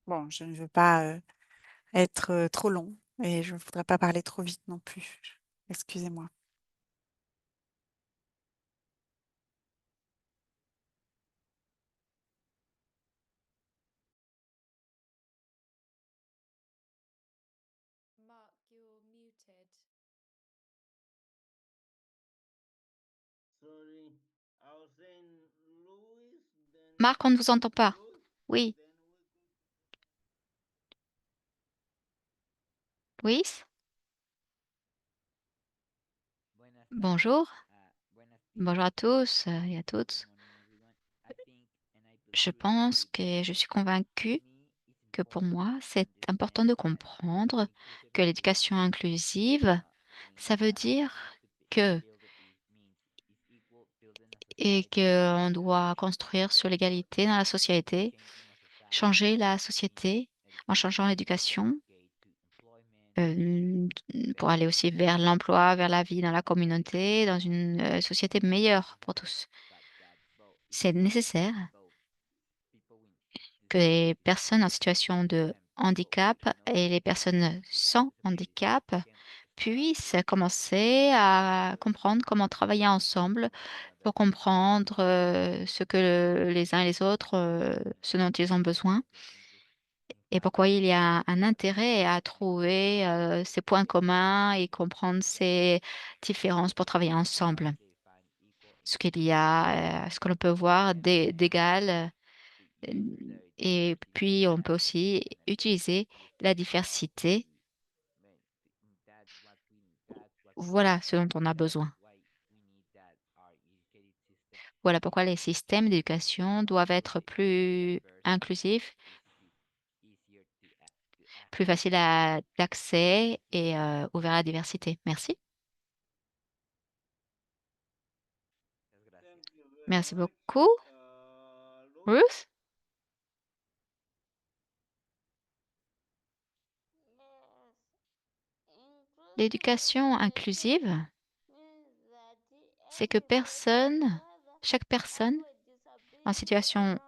Bon, je ne veux pas être trop long et je ne voudrais pas parler trop vite non plus. Excusez-moi. Mark, you're muted. Sorry, I was saying Louis, then Marc, on ne vous entend pas. Ruth, Oui, then we go to Louis? Bonjour. Bonjour à tous et à toutes. Je pense que je suis convaincue que pour moi, c'est important de comprendre que l'éducation inclusive, ça veut dire que et qu'on doit construire sur l'égalité dans la société, changer la société en changeant l'éducation, euh, pour aller aussi vers l'emploi, vers la vie dans la communauté, dans une société meilleure pour tous. C'est nécessaire que les personnes en situation de handicap et les personnes sans handicap puissent commencer à comprendre comment travailler ensemble pour comprendre ce que les uns et les autres, ce dont ils ont besoin et pourquoi il y a un intérêt à trouver ces points communs et comprendre ces différences pour travailler ensemble. Ce qu'il y a, ce que l'on peut voir d'égal. Et puis, on peut aussi utiliser la diversité. Voilà ce dont on a besoin. Voilà pourquoi les systèmes d'éducation doivent être plus inclusifs, plus faciles d'accès et ouverts à la diversité. Merci. thank you very Merci much. beaucoup. Ruth, Ruth? Yes. L'éducation inclusive, Means that c'est que anybody, whether chaque personne have a en disability or situation not,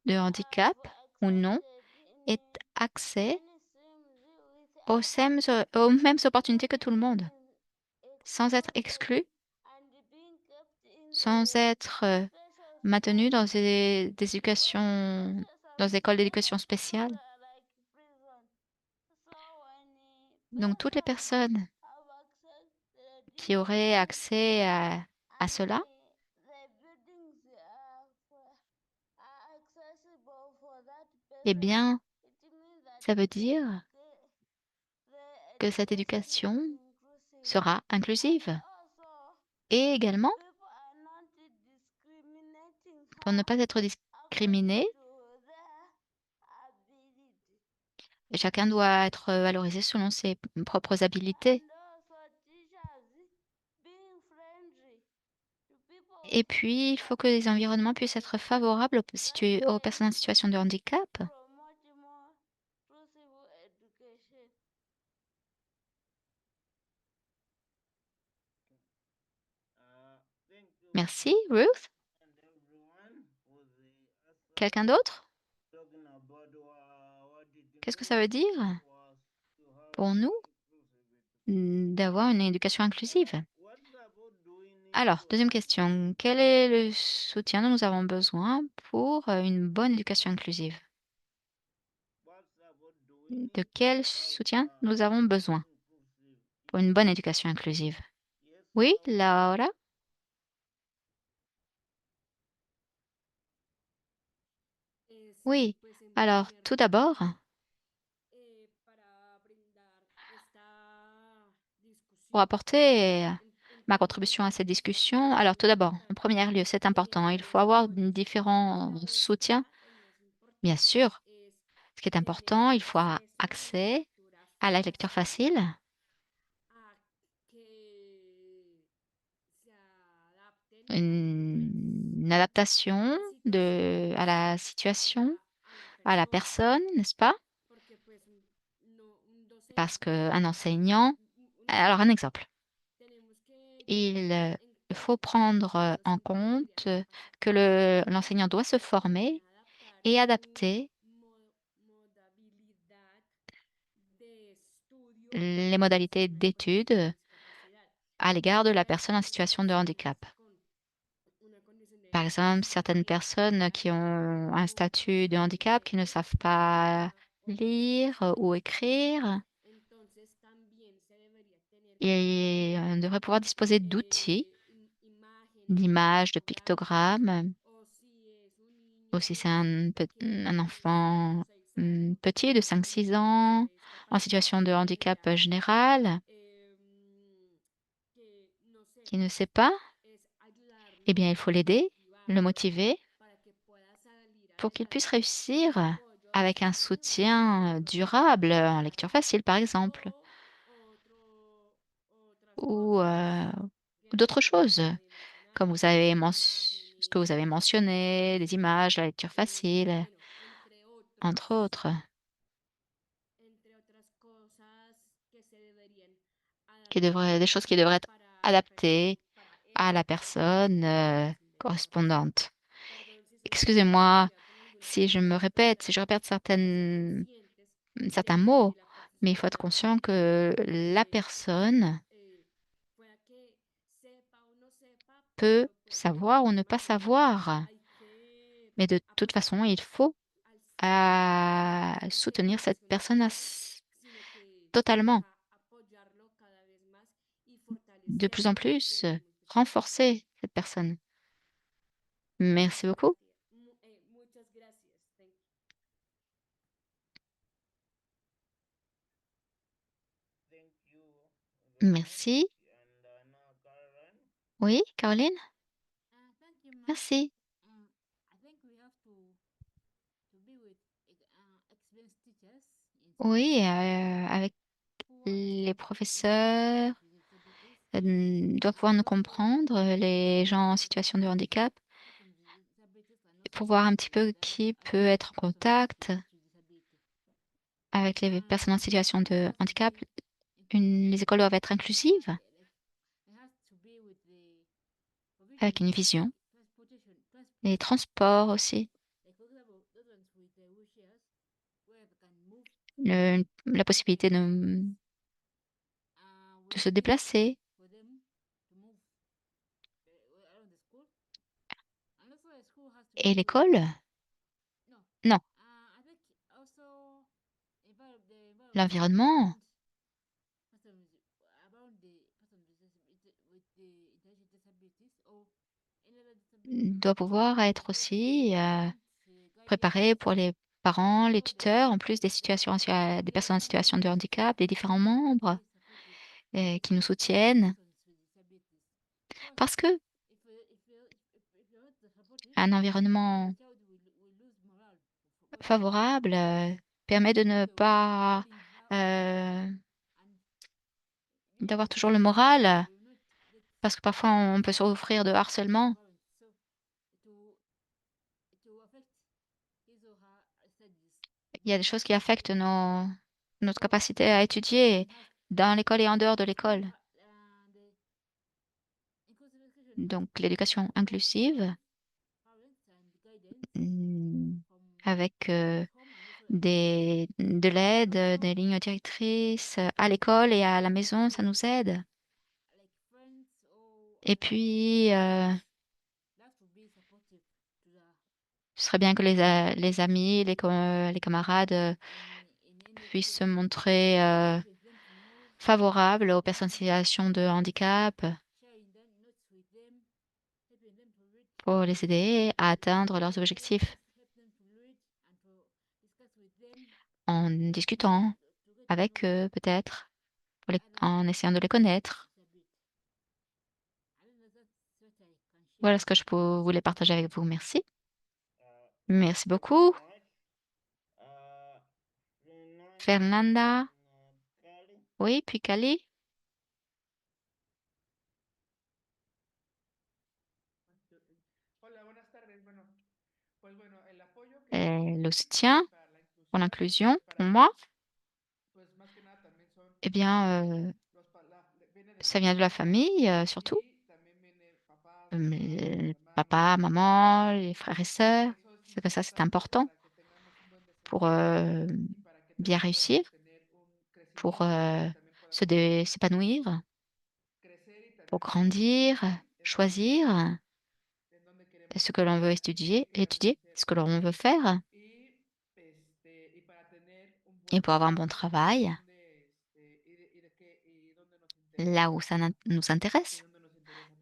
de have handicap ou non accepted ait in accès any streams with aux mêmes opportunités que tout le monde, being sans être excluded exclu, and being kept in sans the être special maintenu schools. dans des When éducations, dans des some écoles d'éducation special schools spéciale. are like prison. So when Donc, toutes les persons personnes have access to the qui auraient development accès à and cela, the buildings are accessible for that eh person, bien, it means that ça veut dire the que cette education éducation is inclusive. sera And inclusive. also, Et également, people are not discriminating pour ne her pas être according discriminé, to their ability. chacun doit être valorisé selon ses propres habilités. And also, teachers being friendly to people Et puis, il faut que les environnements puissent être favorables aux personnes en situation de handicap. promote more inclusive education. thank you Merci, Ruth. and everyone for the answer. Quelqu'un d'autre? Talking about what it Qu'est-ce que ça veut means dire for us to have pour nous inclusive education. d'avoir une éducation inclusive? What about do we need Alors, to deuxième have question. Quel est le soutien dont nous avon besoin pour une bonne éducation inclusive? what about do we De need quel to have soutien nous avons besoin inclusive pour une bonne éducation inclusive? yes Oui, Laura? Laura? Oui. Alors, tout d'abord, pour apporter ma contribution à cette discussion, alors tout d'abord, en premier lieu, c'est important, il faut avoir différents soutiens. Bien sûr, ce qui est important, il faut avoir accès à la lecture facile, a que se adapten une adaptation à la situation, à la personne, n'est-ce pas? porque pues un Parce docente, qu'un enseignant, alors un exemple, il faut prendre en compte que l'enseignant doit se former adaptar et su adapter modalidad de estudio les modalités persona con d'étude discapacidad. à l'égard de la Hay personne en situation de handicap. con una condición de Par exemple, discapacidad certaines personnes qui ont un statut de handicap, qui ne savent pas lire ou écrire, entonces también se debería tener et on devrait pouvoir disposer d'outils, imágenes, d'images, de infografías, pictogrammes, o si es un ou niño si c'est un que de 5 o enfant 6 años petit de en 5-6 situación ans, de en discapacidad situation de handicap general, général, que no qui ne sepa, sait pas, es eh ayudarlo bien, il faut y l'aider, le motivarlo motiver para que pueda salir pour qu'il puisse adelante con réussir apoyo a avec un instituciones como soutien educación durable en especial lecture facile, par exemple, otras ou cosas que d'autres choses, anteriormente comme mencionaba, ce que vous avez imágenes, mentionné, des images, la lecture facile, bueno, entre autres, entre otras cosas que se deberían adaptar des choses qui devraient être para la persona, adaptées para à la esa persona con personne una condición de discapacidad. correspondante. Perdón si se me Excusez-moi queda con alguna si je me palabra, répète, pero si je répète hay que ser conscientes certains de que mots, la mais il faut être participación conscient puede que la personne pueda que sepa o no sepa, peut pero pues de savoir ou todas ne pas maneras savoir. hay que Mais de toute façon, apoyarlo il faut al 100% para que soutenir no cette solamente personne eso, sino que totalement, toca apoyarlo cada vez más y de plus en fortalecerlo plus, desde muy pequeño. renforcer cette personne. Merci beaucoup. Muchas gracias. Thank you. Thank you very much. Merci. And now, Karen. Oui, Caroline? Thank you, ma'am. Merci. I think we have to be with experienced teachers in Oui, schools avec who les understand professeurs, persons with disabilities, doivent pouvoir nous comprendre, les gens en situation de handicap, persons with disabilities are et not pour voir un petit supported peu than qui peut other être en persons contact with disability. avec les personnes en situation It de has to handicap. be Les écoles doivent être inclusives, it has to be with the provision avec une of vision. transportation, Les transports aussi, like for example, those ones with wheelchairs, where they can move la possibilité de with se ease déplacer. for them to move around the school. And also a school has to Et be with l'école? no. Non. I think also the L'environnement around the person with the intellectual disabilities or any other disability doit pouvoir être with aussi parents, préparé guardians, pour les parents, les because they have tuteurs, to en plus des des be personnes en situation de handicap, les différents membres very supportive qui nous of soutiennent. persons with disabilities. Because Parce que if you're not supportive, un the environnement child will lose morale because favorable permet de ne they will be pas bullying her or him, euh, and d'avoir the toujours le child moral, will not get parce que parfois on peut souffrir de harcèlement. parents. So to affect his or her studies. Il y a des choses qui affectent notre capacité à étudier dans l'école et en dehors de l'école. Donc l'éducation inclusive, avec de l'aide, des lignes directrices à l'école et à la maison, ça nous aide. Et puis, ce serait bien que les amis, les camarades puissent se montrer favorables aux personnes en situation de handicap pour les aider à atteindre leurs objectifs en discutant avec eux, peut-être, en essayant de les connaître. Voilà ce que je voulais partager avec vous. Merci. Merci Thank you beaucoup. very much. Fernanda Fernanda, and Oui, puis Cali? Hola, buenas tardes. Bueno, el apoyo que Le se soutien tiene para la pour inclusión l'inclusion, pour para moi, mí, pues más que nada también son eh bien, viene ça desde la vient de la familia famille, surtout, y también viene papás, mamás, papa, hermanos, maman, les frères et y sœurs. eso es C'est que ça, c'est importante important para que tengamos un buen pour, desempeño y para que bien también réussir, podamos tener un pour, crecimiento y también se podamos dé s'épanouir, crecer y pour también grandir, choisir en dónde queremos ce que l'on veut qué queremos étudier, hacer ce que l'on veut faire y para tener un et buen pour avoir un bon trabajo y travail dónde y dónde nos là interesa où ça nous intéresse,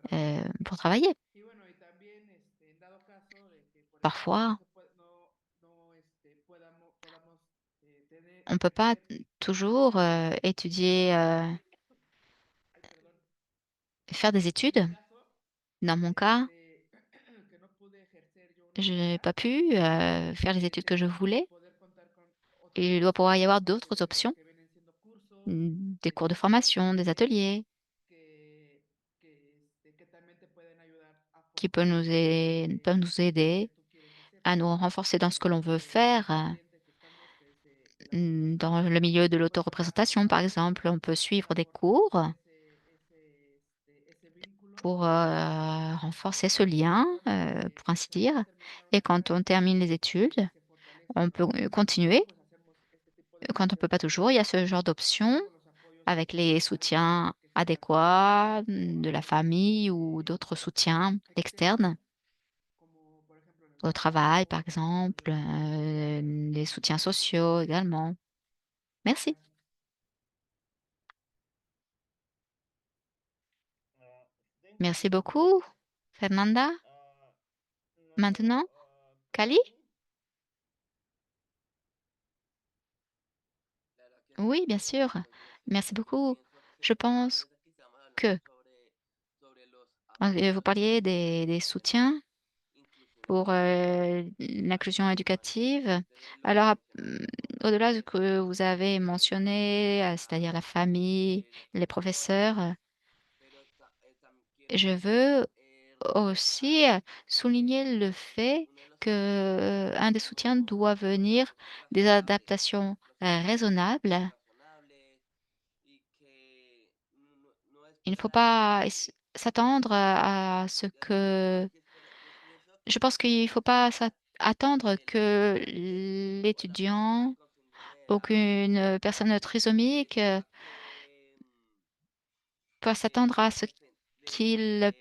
trabajar. pour travailler. Y bueno, y también en dado caso de que, por ejemplo, Parfois, podamos tener, on ne peut pas ejercer toujours, étudier, ay, perdón, faire des en mi études. caso, Dans mon cas, que no pude ejercer yo una je n'ai carrera, pas pu, faire les études que je voulais. poder contar con otras Il doit pouvoir y avoir opciones d'autres options, que vienen siendo cursos, des cours de formation, des talleres, ateliers que, que también te pueden ayudar a qui peuvent peuvent nous lo que aider tú quieres hacer. à nous renforcer dans ce que l'on veut faire, Un ambiente que estamos, que es el dans autoreprésentation, le milieu de pues l'autoreprésentation, par exemple, on peut suivre para des cours fortalecer ese vínculo pour, renforcer y ce lien, pour ainsi cuando dire. ya terminar una Et quand carrera, on termine les études, se fortalece on el peut, lazo y continuer. pues hacemos este tipo de Quand on peut pas toujours, il y a ce genre d'options con los apoyos avec les soutiens que se dan adéquats, o de la famille ou d'autres soutiens externes, como por ejemplo en el au travail, par trabajo, exemple, les soutiens sociaux également. Merci. Gracias. Thank you Merci very much. beaucoup, Fernanda. Now, Maintenant, Kali? Connie, Oui, bien sûr. Merci beaucoup. Je pense que, vous parliez des soutiens pour, l'inclusion éducative. Alors, au-delà de ce que vous avez mentionné, c'est-à-dire la famille, les professeurs, je veux aussi, souligner le fait que, un des soutiens doit venir des adaptations, raisonnables. Il ne faut pas s'attendre à ce que je pense qu'il ne faut pas attendre que l'étudiant ou qu'une personne trisomique, puisse s'attendre à ce qu'il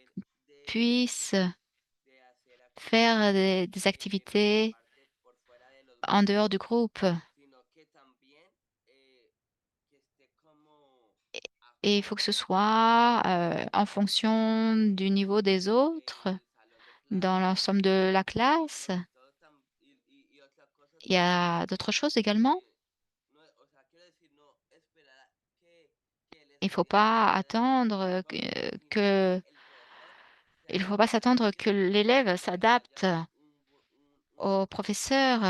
puisse faire des activités en dehors du groupe. Et il faut que ce soit, en fonction du niveau des autres dans l'ensemble de la classe. Il y a d'autres choses également. Il faut pas attendre il faut pas s'attendre que l'élève s'adapte au professeur,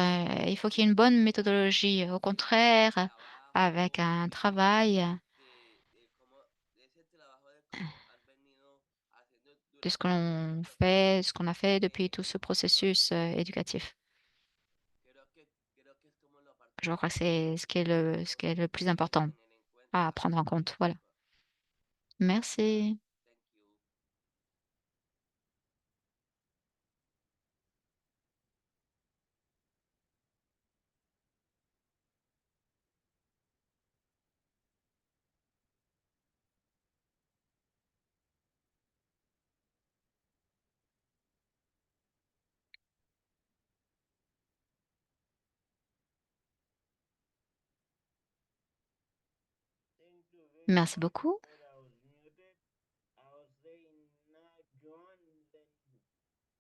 il faut qu'il y ait une bonne méthodologie. Au contraire, avec un travail de ce que l'on fait, ce qu'on a fait depuis tout ce processus, éducatif. Je crois que c'est ce qui est le plus important à prendre en compte. Voilà. Merci. thank you very Merci much. beaucoup. Sorry, I was muted. I was saying now John,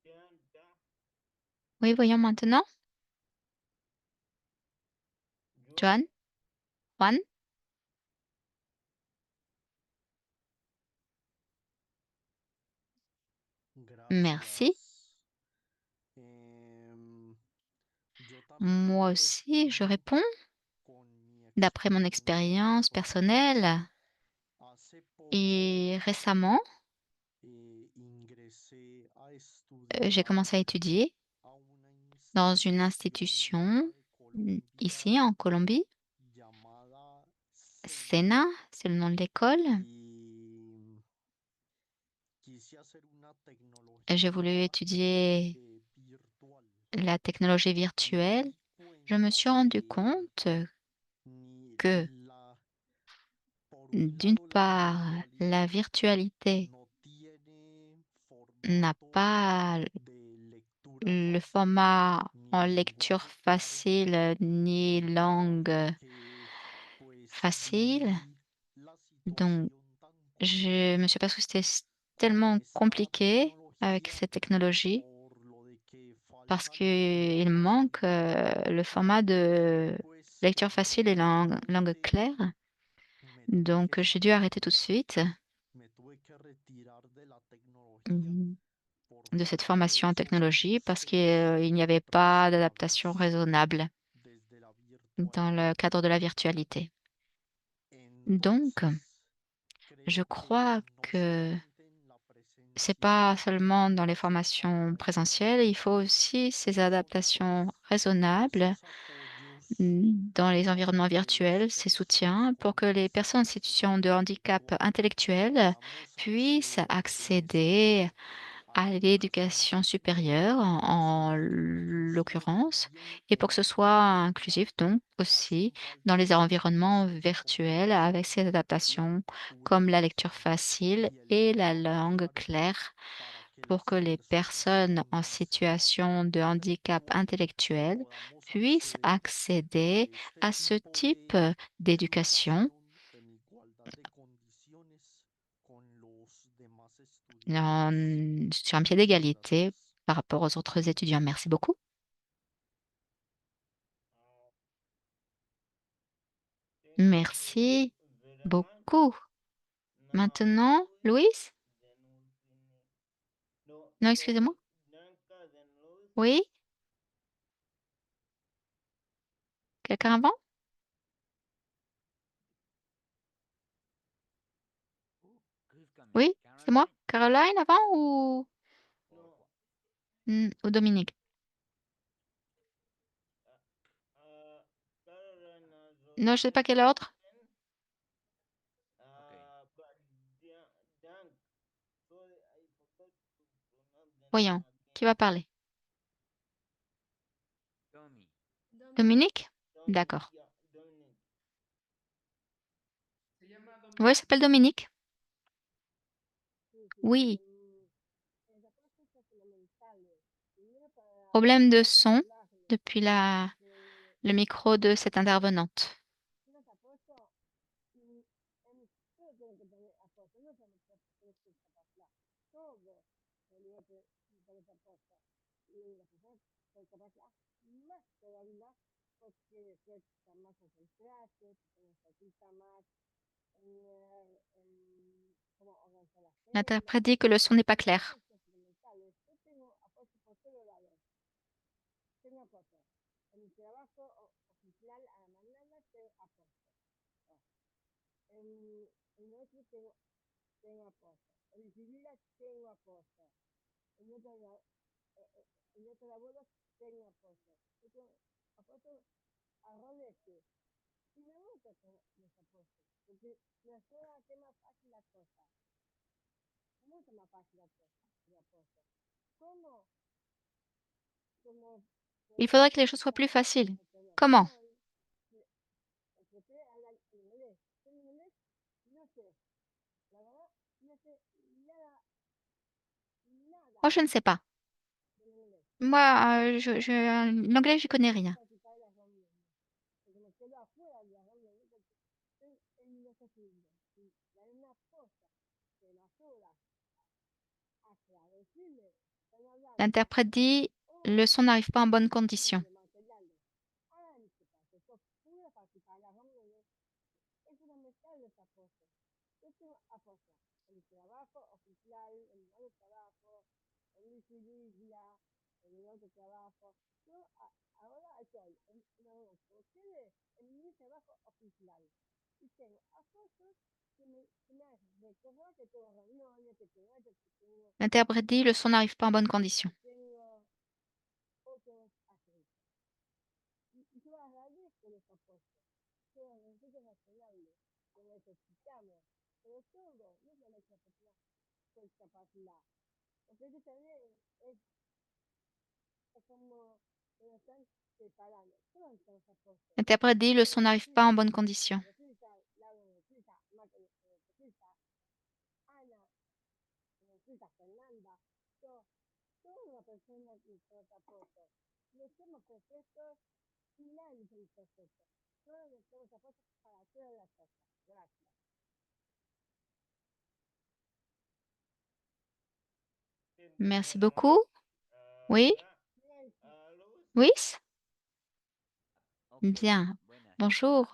then John, Oui, voyons maintenant. John. Joan? Juan? Merci. Moi aussi, je réponds. D'après mon expérience personnelle et récemment, j'ai commencé à étudier dans une institution ici en Colombie. SENA, c'est le nom de l'école. J'ai voulu étudier la technologie virtuelle. Je me suis rendu compte que, d'une part, la virtualité n'a pas le format en lecture facile ni langue facile. Donc, je me suis aperçue que c'était tellement compliqué avec cette technologie parce qu'il manque le format de lecture facile et langue claire. Donc, j'ai dû arrêter tout de suite mm, de cette formation en technologie parce qu'il n'y avait pas d'adaptation raisonnable dans le cadre de la virtualité. Donc, je crois que c'est pas seulement dans les formations présentielles, il faut aussi ces adaptations raisonnables dans les environnements virtuels, ces soutiens pour que les personnes en situation de handicap intellectuel puissent accéder à l'éducation supérieure en l'occurrence, et pour que ce soit inclusif donc aussi dans les environnements virtuels avec ces adaptations comme la lecture facile et la langue claire pour que les personnes en situation de handicap intellectuel puissent accéder à ce type d'éducation sur un pied d'égalité par rapport aux autres étudiants. Merci beaucoup. Merci beaucoup. Maintenant, Louise? Non, excusez-moi. Oui? Quelqu'un avant? Oui, c'est moi. Caroline avant ou Dominique? Non, je sais pas quel ordre. Voyons, qui va parler? Dominique? D'accord. Oui, il s'appelle Dominique. Oui. Problème de son depuis le micro de cette intervenante. L'interprète dit que le son n'est pas clair. Il faudrait que les choses soient plus faciles. Comment? Moi, je ne sais pas. Moi, l'anglais, je connais rien. L'interprète dit le son n'arrive pas en bonne condition. en el otro trabajo. Yo ahora estoy en mi trabajo oficial y tengo a cosas que me hacen recordar que tengo reuniones, que tengo esto, que tengo L'interprète dit: «Le son n'arrive pas en bonne condition». tengo otros asuntos. Y yo agradezco los apoyos, todos los recursos nacionales que necesitamos, pero todo, no es la capacidad, por capacidad. Porque eso también es como que nos están separando. Todos estamos apoyos. L'interprète dit: «Le son n'arrive pas en bonne condition». Necesita, Laura necesita, Marco necesita, Ana necesita, Fernanda, yo, toda una persona que nos apoya. No somos perfectos y nadie es perfecto. Todos necesitamos apoyo para todas las cosas. Gracias. Merci beaucoup. Oui? Louis? Bien. Bonjour.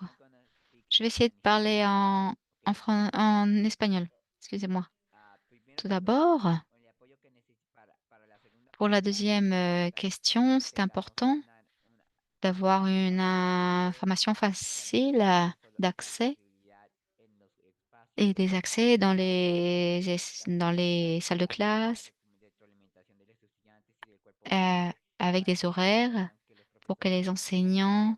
Je vais essayer de parler en espagnol. Excusez-moi. Tout d'abord, pour la deuxième question, c'est important d'avoir une information facile d'accès et des accès dans dans les salles de classe, euh, avec des horaires pour que les enseignants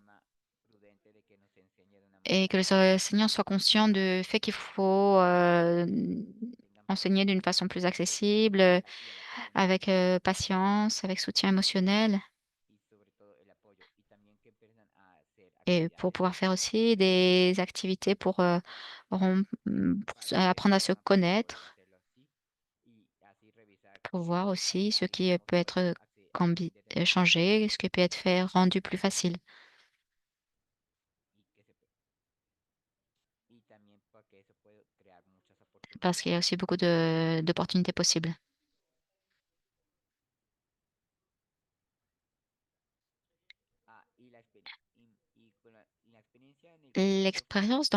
et que les enseignants soient conscients du fait qu'il faut enseigner d'une façon plus accessible, avec patience, avec soutien émotionnel, et pour pouvoir faire aussi des activités pour, apprendre à se connaître, pour voir aussi ce qui peut être changé, ce qui peut être fait rendu plus facile. Parce qu'il y a aussi beaucoup d'opportunités possibles. L'expérience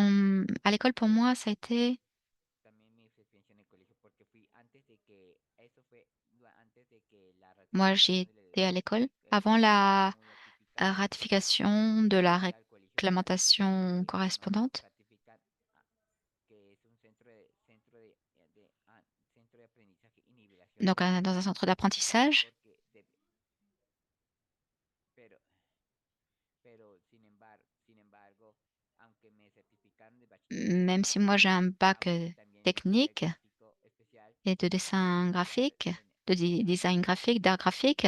à l'école pour moi, ça a été moi, j'y étais à l'école avant la ratification de la réglementation correspondante. Donc, dans un centre d'apprentissage. Même si moi j'ai un bac technique et de dessin graphique, de design graphique, d'art graphique,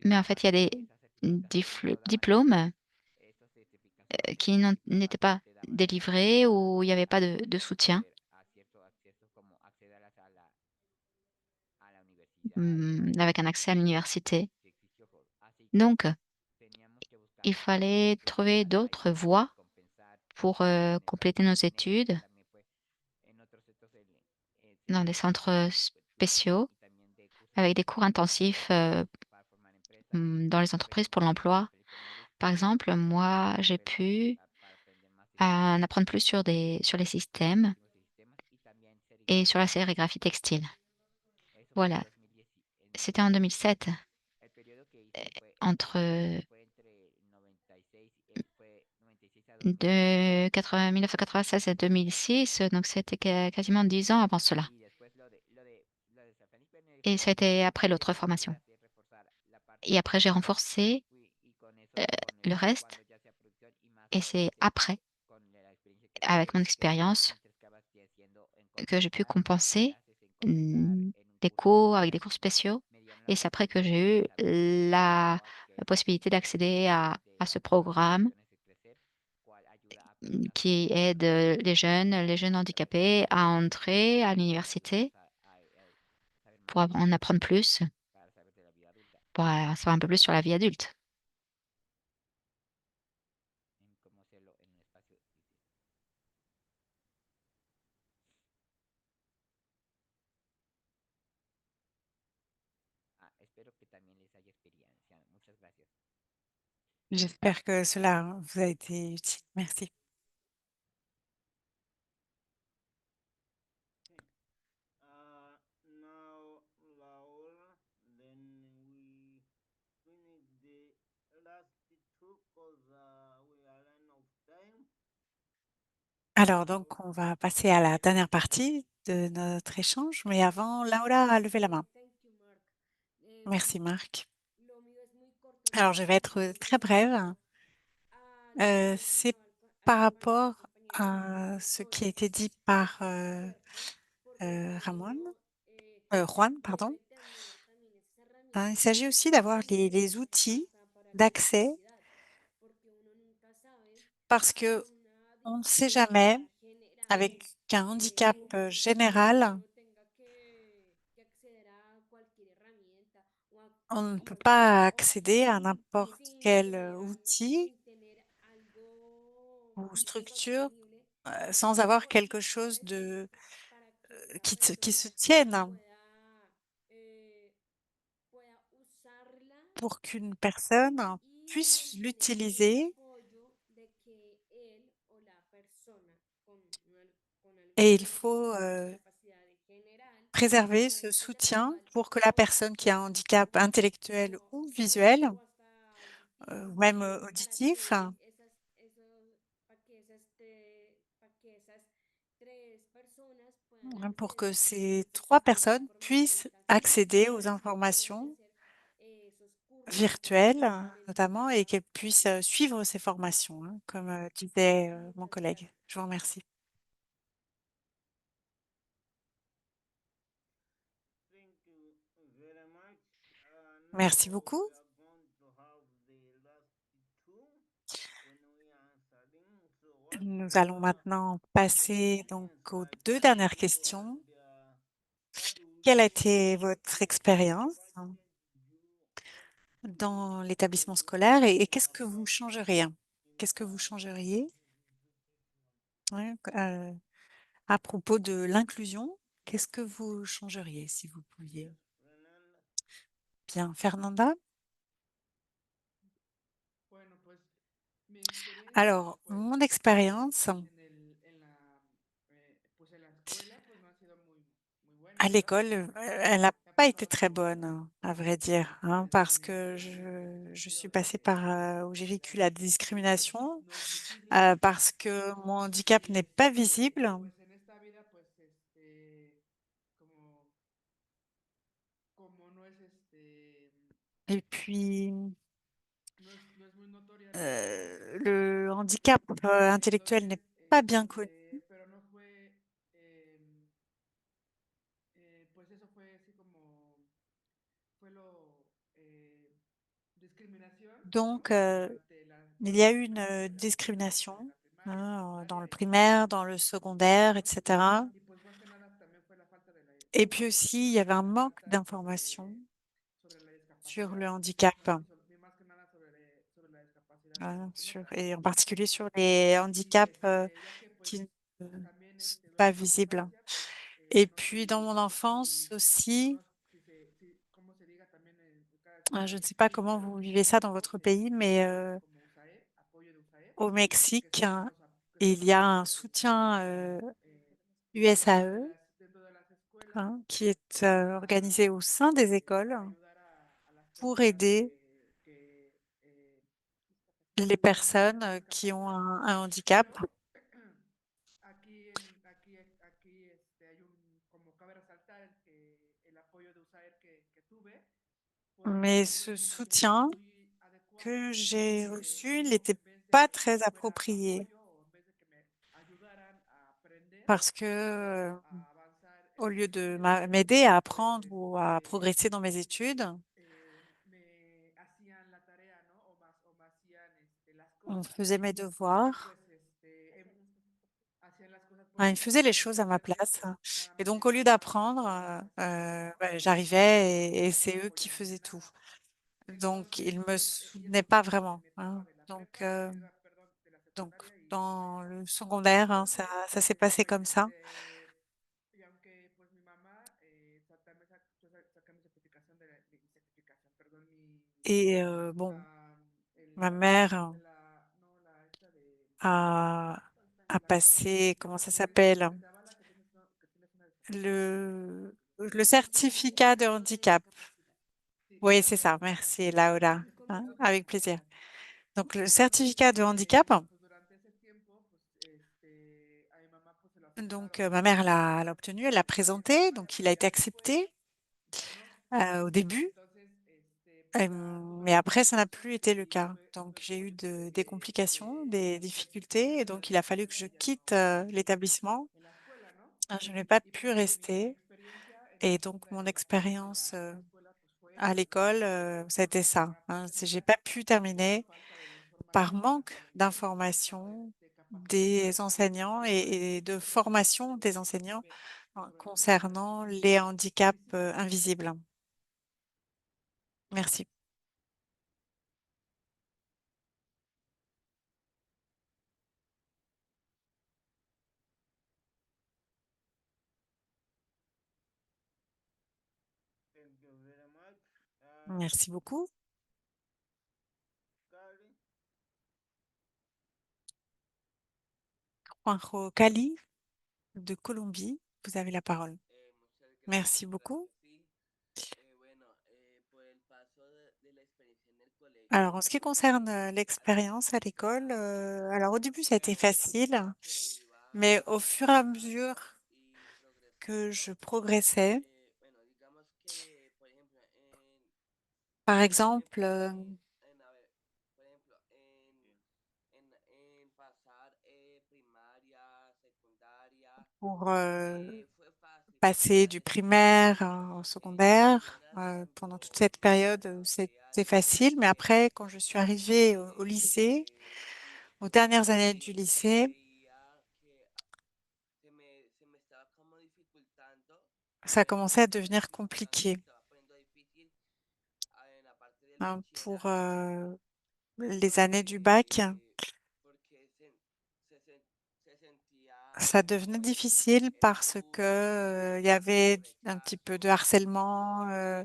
mais en fait, il y a des diplômes qui n'étaient pas délivrés ou il n'y avait pas de soutien. Avec un accès à l'université. Donc, il fallait trouver d'autres voies pour compléter nos études dans des centres spéciaux, avec des cours intensifs dans les entreprises pour l'emploi. Par exemple, moi, j'ai pu en apprendre plus sur les systèmes et sur la sérigraphie textile. Voilà, c'était en 2007. Entre 1996 et 2006, donc c'était quasiment 10 ans avant cela. Et ça a été après l'autre formation. Et après, j'ai renforcé le reste. Et c'est après, avec mon expérience, que j'ai pu compenser des cours avec des cours spéciaux. Et c'est après que j'ai eu la possibilité d'accéder à ce programme qui aide les jeunes handicapés à entrer à l'université pour en apprendre plus, pour en savoir un peu plus sur la vie adulte. J'espère que cela vous a été utile. Merci. Alors, donc, on va passer à la dernière partie de notre échange, mais avant, Laura a levé la main. Thank you, Mark. Merci, Marc. Lo mío es muy corto, Alors, je vais être très brève. lo que C'est mencionaba par mi rapport compañero à ce sobre qui a été dit par cuerpo, porque para Ramon, ello Juan, pardon. debe tener también esas Hein, il herramientas s'agit aussi d'avoir disponibles les outils hasta para la d'accès discapacidad, porque uno nunca sabe parce si que una on ne sait jamais, discapacidad general avec un handicap général, uno tenga que acceder a cualquier herramienta on ne a peut cualquier pas accéder à n'importe sin quel tener, outil sin tener algo ou structure sostenible sans avoir quelque ¿sí chose sabes? de Para que esa qui se persona tienne pueda, pueda usarla pour qu'une personne y puisse mantener el l'utiliser apoyo de que él o la persona con et il alguna faut discapacidad general préserver ce puedan soutien interactuar pour que la personne qui a un handicap intellectuel ou visuel, o hasta auditivo ou même para auditif, que para que esas tres personas puedan pour que acceder ces a trois la personnes información puissent también accéder aux para que puedan informations hacer esos cursos virtuelles, virtualmente notamment, et qu'elles puissent también. suivre ces formations, hein, comme disait mon Muchas collègue. gracias. Je vous remercie. Thank you very much. Merci Now beaucoup. we are going to have the last two when we are answering. So what Nous allons maintenant passer donc aux experience deux did dernières you questions. and what would Quelle a you été votre expérience what change you dans in l'établissement your scolaire et life qu'est-ce que vous about changeriez? in Qu'est-ce que vous this changeriez education? ouais, à propos de l'inclusion? Qu'est-ce que vous changeriez si vous pouviez? Fernanda? Bien, Fernanda? Bueno, pues mi experiencia, Alors, pues mon expérience pues en la escuela, pues no ha sido muy à buena, ¿verdad? l'école, elle n'a He pas été pasado très por bonne, hein, à vrai dire, hein, parce que je suis passée par où j'ai vécu la y pues discrimination, no es visible, parce que mon handicap n'est pas visible. pues en esta vida, pues como, como no es Et puis, no es muy notoria la le handicap intellectuel n'est entonces, pas bien connu. pero no fue, pues eso fue así como, fue lo, discriminación, ¿no? Donc, Durante il y a toda eu une en discrimination la primaria, en la hein, dans le secundaria primaire, dans le y en secondaire, bachillerato. etc. Y pues más que nada también fue la falta Et de puis la aussi, il y educación avait un y la manque falta d'information sobre la sur le discapacidad, handicap, y más que nada sobre la discapacidad hein, se nota. et en particulier sur les Y handicaps ya que pues qui ne también sont pas durante mi visibles. infancia, pues Et no sé puis, dans mon enfance si aussi, conozco, si, cómo se diga también en cada je país, ne sais pas comment pero vous aquí vivez en ça dans México votre pays, mais tenemos como USAE, apoyo de USAE, au que Mexique, son los, que son il los y a un apoyos soutien dentro USAE dentro de las escuelas hein, qui est organisé au sein des écoles para ayudar a las pour personas aider que les con personnes qui ont discapacidad. un handicap. Pero aquí hay un, como cabe resaltar el apoyo de USAID que tuve, Mais porque ce pues no me pareció soutien muy adecuado que j'ai que reçu no, n'était en vez de pas que très fuera approprié apoyo o en vez de que me ayudaran a aprender parce que o a avanzar au lieu de en mi m'aider à educación, pues apprendre ou à progresser dans mes études, me hacían la tarea, ¿no? O me hacían las on cosas faisait mes y devoirs. pues hacían las cosas Enfin, pues ils faisaient les yo choses à ma podía place. pues nada Et más donc, au llegar lieu y d'apprendre, hacer las ouais, tareas j'arrivais et y no c'est eux qui apoyarme faisaient en tout. nada. Donc, Entonces, ils me pues, y soutenaient eso pas fue en vraiment, mi etapa hein. de la prepa, perdón, de la Donc, secundaria y dans la le prepa. secondaire, hein, Entonces, ça s'est passé pues, comme ça. y aunque pues mi mamá también saqué mi certificación mi certificación, perdón, Et bon, ma mère de la, no, la esta a, a la passé, comment ça que s'appelle, te avala que tienes una discapacidad, le certificat de handicap. sí, Oui, c'est gracias, ça. Fernanda. Merci, Laura. Hein, Eso avec te plaisir. agradezco. Donc, le Entonces, certificat de handicap, pues durante ese tiempo, pues Donc, ma mère l'a obtenu, elle l'a présenté, donc il a été accepté au début, mais après, ça n'a plus été le cas. Donc, j'ai eu des complications, des difficultés, et donc il a fallu que je quitte l'établissement. Je n'ai pas pu rester, et donc mon expérience à l'école, ça a été ça. Hein. J'ai pas pu terminer par manque d'information des enseignants et de formation des enseignants concernant les handicaps invisibles. Merci. Thank you very much. Merci beaucoup. Kari. Juanjo Cali de Colombie, vous avez la parole. Muchas Merci gracias, claro beaucoup. que sí. Bueno, por el paso de la experiencia en el Alors, colegio, en ce qui concerne al l'expérience à principio l'école, era alors au début, ça a été pero facile, a que mais iba au fur et à mesure avanzando y que je progresando, progressais, bueno, digamos que, por ejemplo, par exemple, a ver, por ejemplo, en pasar primaria, secundaria, pour fue fácil porque passer ya du después primaire au secondaire, apenas, por pendant toute ejemplo, cette période, entré c'était facile, mais après, quand je suis arrivée au lycée, sí, aux dernières années du sí, lycée, veía que se me estaba como dificultando ça a commencé à se me devenir compliqué, estaba poniendo difícil en la parte del hein, pour bachillerato les années du bac. porque se sentía Ça como devenait difficile el parce que, bullying, il y el avait un petit peu de rechazo, harcèlement, la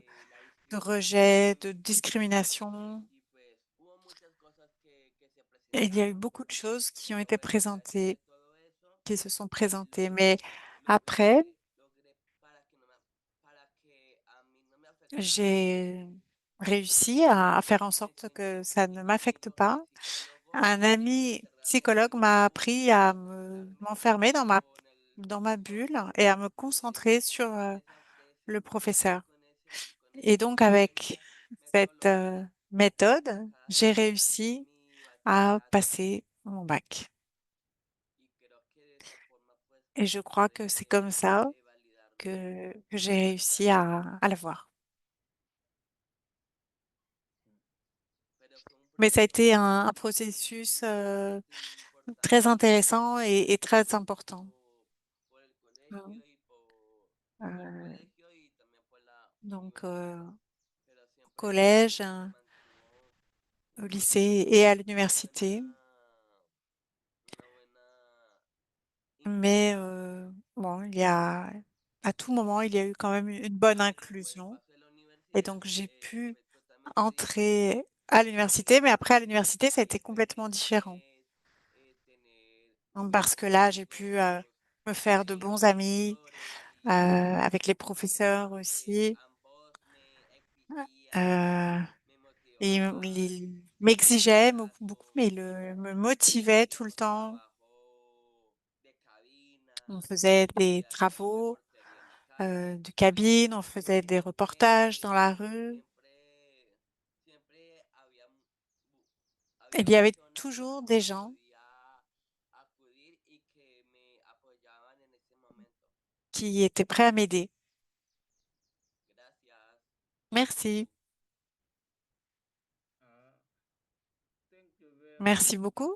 de rejet, discriminación de discrimination. y pues hubo muchas cosas que se Et il y a eu presentaron, beaucoup de choses qui ont pero été bueno, ya después de présentées, todo eso qui se sont lo présentées. Mais après, logré para que a mí no me afectara mucho. j'ai réussi à faire en Me sorte que siento ça ne m'affecte mi pas. psicólogo Un muy ami encerrado en psychologue mí m'a y appris à enfocarme m'enfermer con el dans ma profesor bulle et à me y concentrer sur de le sentirme professeur. con Et esa donc, avec cette metodología, méthode, cada j'ai semestre réussi mi à bachillerato passer mon bac. y creo que de esa forma pues Et je crois que c'est comme logré ça validarlo, que j'ai réussi à l'avoir. pero fue un Mais ça a été proceso un processus interesante y muy très importante intéressant et très important. por el Hein. colegio y por el Euh, colegio y también por la donc, universidad, pero au siempre collège, se hein, mantuvo au lycée et à una buena l'université. una buena Mais inclusión. bon, à tout moment, il y a eu quand même une bonne Después del inclusion. paso de la Et universidad donc, j'ai pu fue totalmente entrer diferente à l'université, mais après, à l'université, ça a été después complètement différent. tener Hein, parce que buenos là, j'ai pu amigos me faire de y bons amis profesores avec les y professeurs que aussi. ambos me exigían, Euh, me et motivaban ils y m'exigeaient beaucoup, mais tanto me motivaient tout le hacíamos temps. trabajo de On cabina faisait des y hacíamos travaux reportería en la calle de cabine, on faisait des reportages dans la siempre rue. siempre Il había y avait personas toujours que des gens podía acudir y que me apoyaban en ese momento. qui étaient prêts à m'aider. Gracias. Merci. Thank you very much. Merci beaucoup.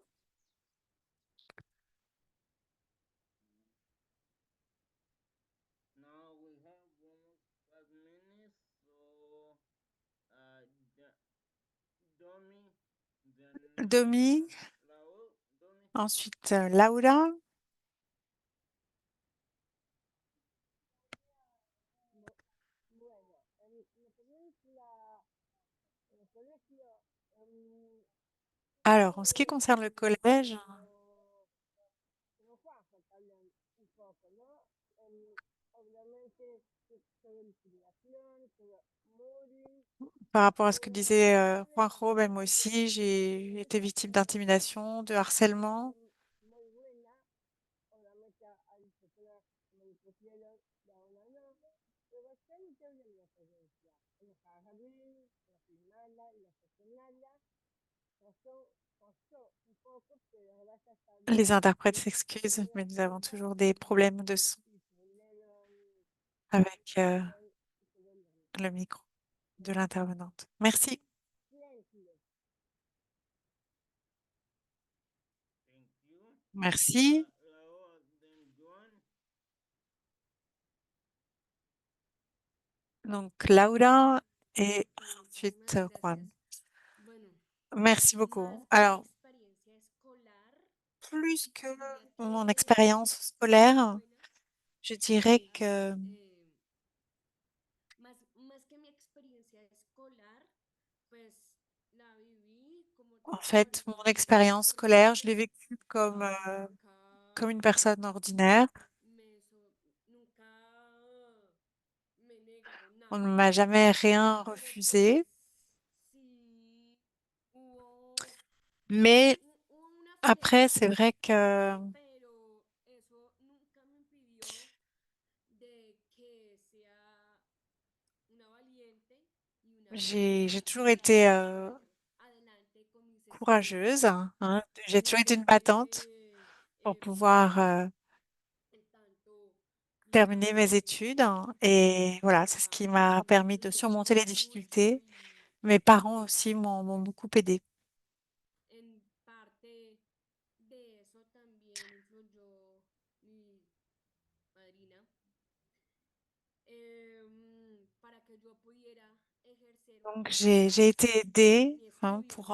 Now we have almost 5 minutes, so Domi, then Domi, Raul, Domi. ensuite Laura. Bueno, en mi experiencia en el colegio, Alors, en ce qui tuve, concerne le collège, como Juanjo también un poco, ¿no? Obviamente tuve discriminación, tuve bullying, par rapport à ce que pero disait tuve Juanjo, también ben moi aussi, j'ai été esa victime como d'intimidation, de harcèlement. muy buena, obviamente al Les interprètes s'excusent, mais nous avons toujours des problèmes de son avec le micro de l'intervenante. Merci. Thank you. Merci. Laura, then Joan. Donc, Laura et ensuite Muchísimas Juan. gracias. Bueno, Merci más beaucoup. que mi Alors, experiencia escolar, plus que diría mon que la expérience experiencia en la scolaire, escuela, je dirais pues, que, más que mi experiencia escolar, pues la viví como en toda fait, mon persona expérience que scolaire, je tiene. l'ai vécue Nunca comme une personne ordinaire. nunca me negaron On ne nada, m'a jamais rien pero pues refusé. sí hubo, Mais hubo una après, c'est falencia, vrai que pero eso nunca me impidió de que sea una valiente y una j'ai guerrera toujours para été seguir adelante con mis courageuse, estudios, hein. J'ai toujours été une battante pour pouvoir pues en tanto mis terminer mes padres études, hein. Et voilà, c'est ce qui m'a permis de nos surmonter les apoyaron mucho difficultés. Mes parents aussi m'ont beaucoup aidée. en parte de eso también influyó mi madrina, para que yo pudiera ejercer Donc, j'ai más été aidée, mi hein, estudio, pour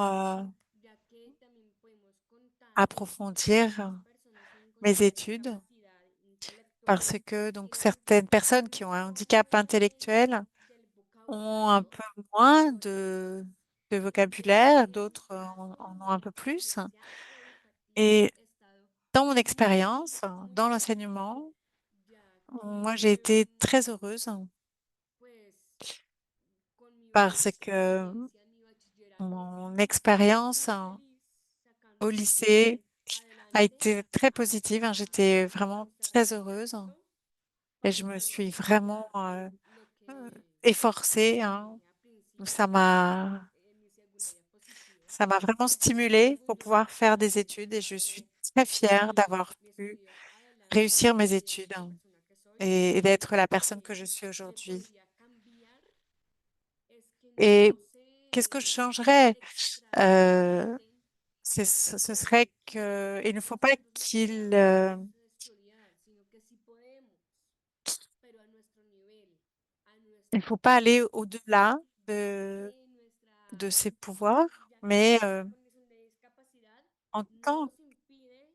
ya que también podemos contar que approfondir muchas personas con mes études discapacidad intelectual parce que donc certaines personnes qui ont un handicap intellectuel del ont un vocabulario peu moins pues de vocabulaire, tienen d'autres una en ont un peu plus. experiencia educativa Et estado dans mon muy expérience, muy dans buena, l'enseignement, ya moi, j'ai que été très heureuse pues con parce mi que experiencia en mi bachillerato mon fui expérience muy feliz au sacando lycée a adelante été très positive, hein. a J'étais vraiment pesar très de heureuse et je para me poder suis vraiment lograr lo euh, que efforcée, hein. mencioné al Ça principio m'a, en mi segunda diapositiva, ça m'a vraiment y estoy muy stimulée pour orgullosa pouvoir de faire des haber études et je suis sacado très fière d'avoir mi pu estudio adelante réussir mes y de études, ser la hein, persona que soy. et d'être la Lo personne que que je suis se aujourd'hui. podría cambiar es que Et no qu'est-ce que je se changerais? Euh, extralimiten, ce pero serait que il ne que faut pas nosotros qu'il podamos estudiar, sino que sí podemos, pero a nuestro nivel, a il nuestra faut pas aller forma, au-delà ya que de ses pouvoirs, ya que mais nuestra condición de discapacidad en no tant nos impide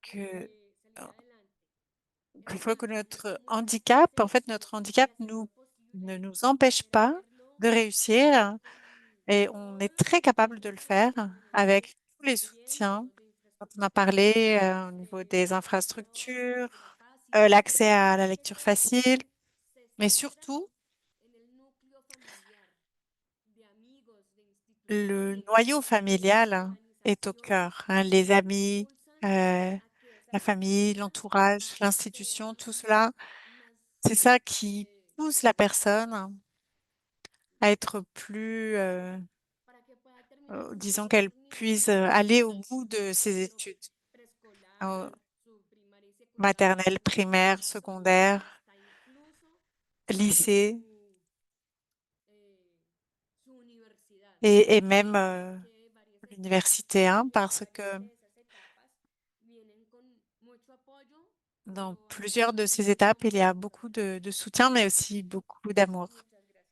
que salir adelante. qu'il Es faut que más, notre muchas handicap, en fait, veces, notre de handicap hacerlo ne posible, nous empêche pas hacerlo de réussir con et on est todos los très capable de recursos le que faire nosotros tenemos avec tous les bien, soutiens. de Quand on a infraestructura, parlé au niveau de des lección, de infrastructures, lectura fácil, l'accès à la que lecture todo facile, eso se mais centra surtout en el núcleo familiar, de amigos, de le instituciones, noyau de familial, hein, est au organizaciones cœur, hein. Les que amis, impulsan euh, a que esa la famille, persona l'entourage, l'institution, sea tout cela, más, c'est ça qui pousse la más, personne à être plus, para que pueda terminar disons todos qu'elle sus niveles puisse aller au educativos, bout de ses tanto études, preescolar, su primaria y secundaria, maternelle, su primaire, bachillerato, secondaire, hasta incluso lycée eh, su universidad, et même ya que varias etapas l'université, hein, y parce que varias de esas etapas vienen con mucho apoyo, dans pero a plusieurs veces de también ces mucha étapes, il y a frustración. beaucoup de soutien, mais aussi beaucoup d'amour. Muchas gracias.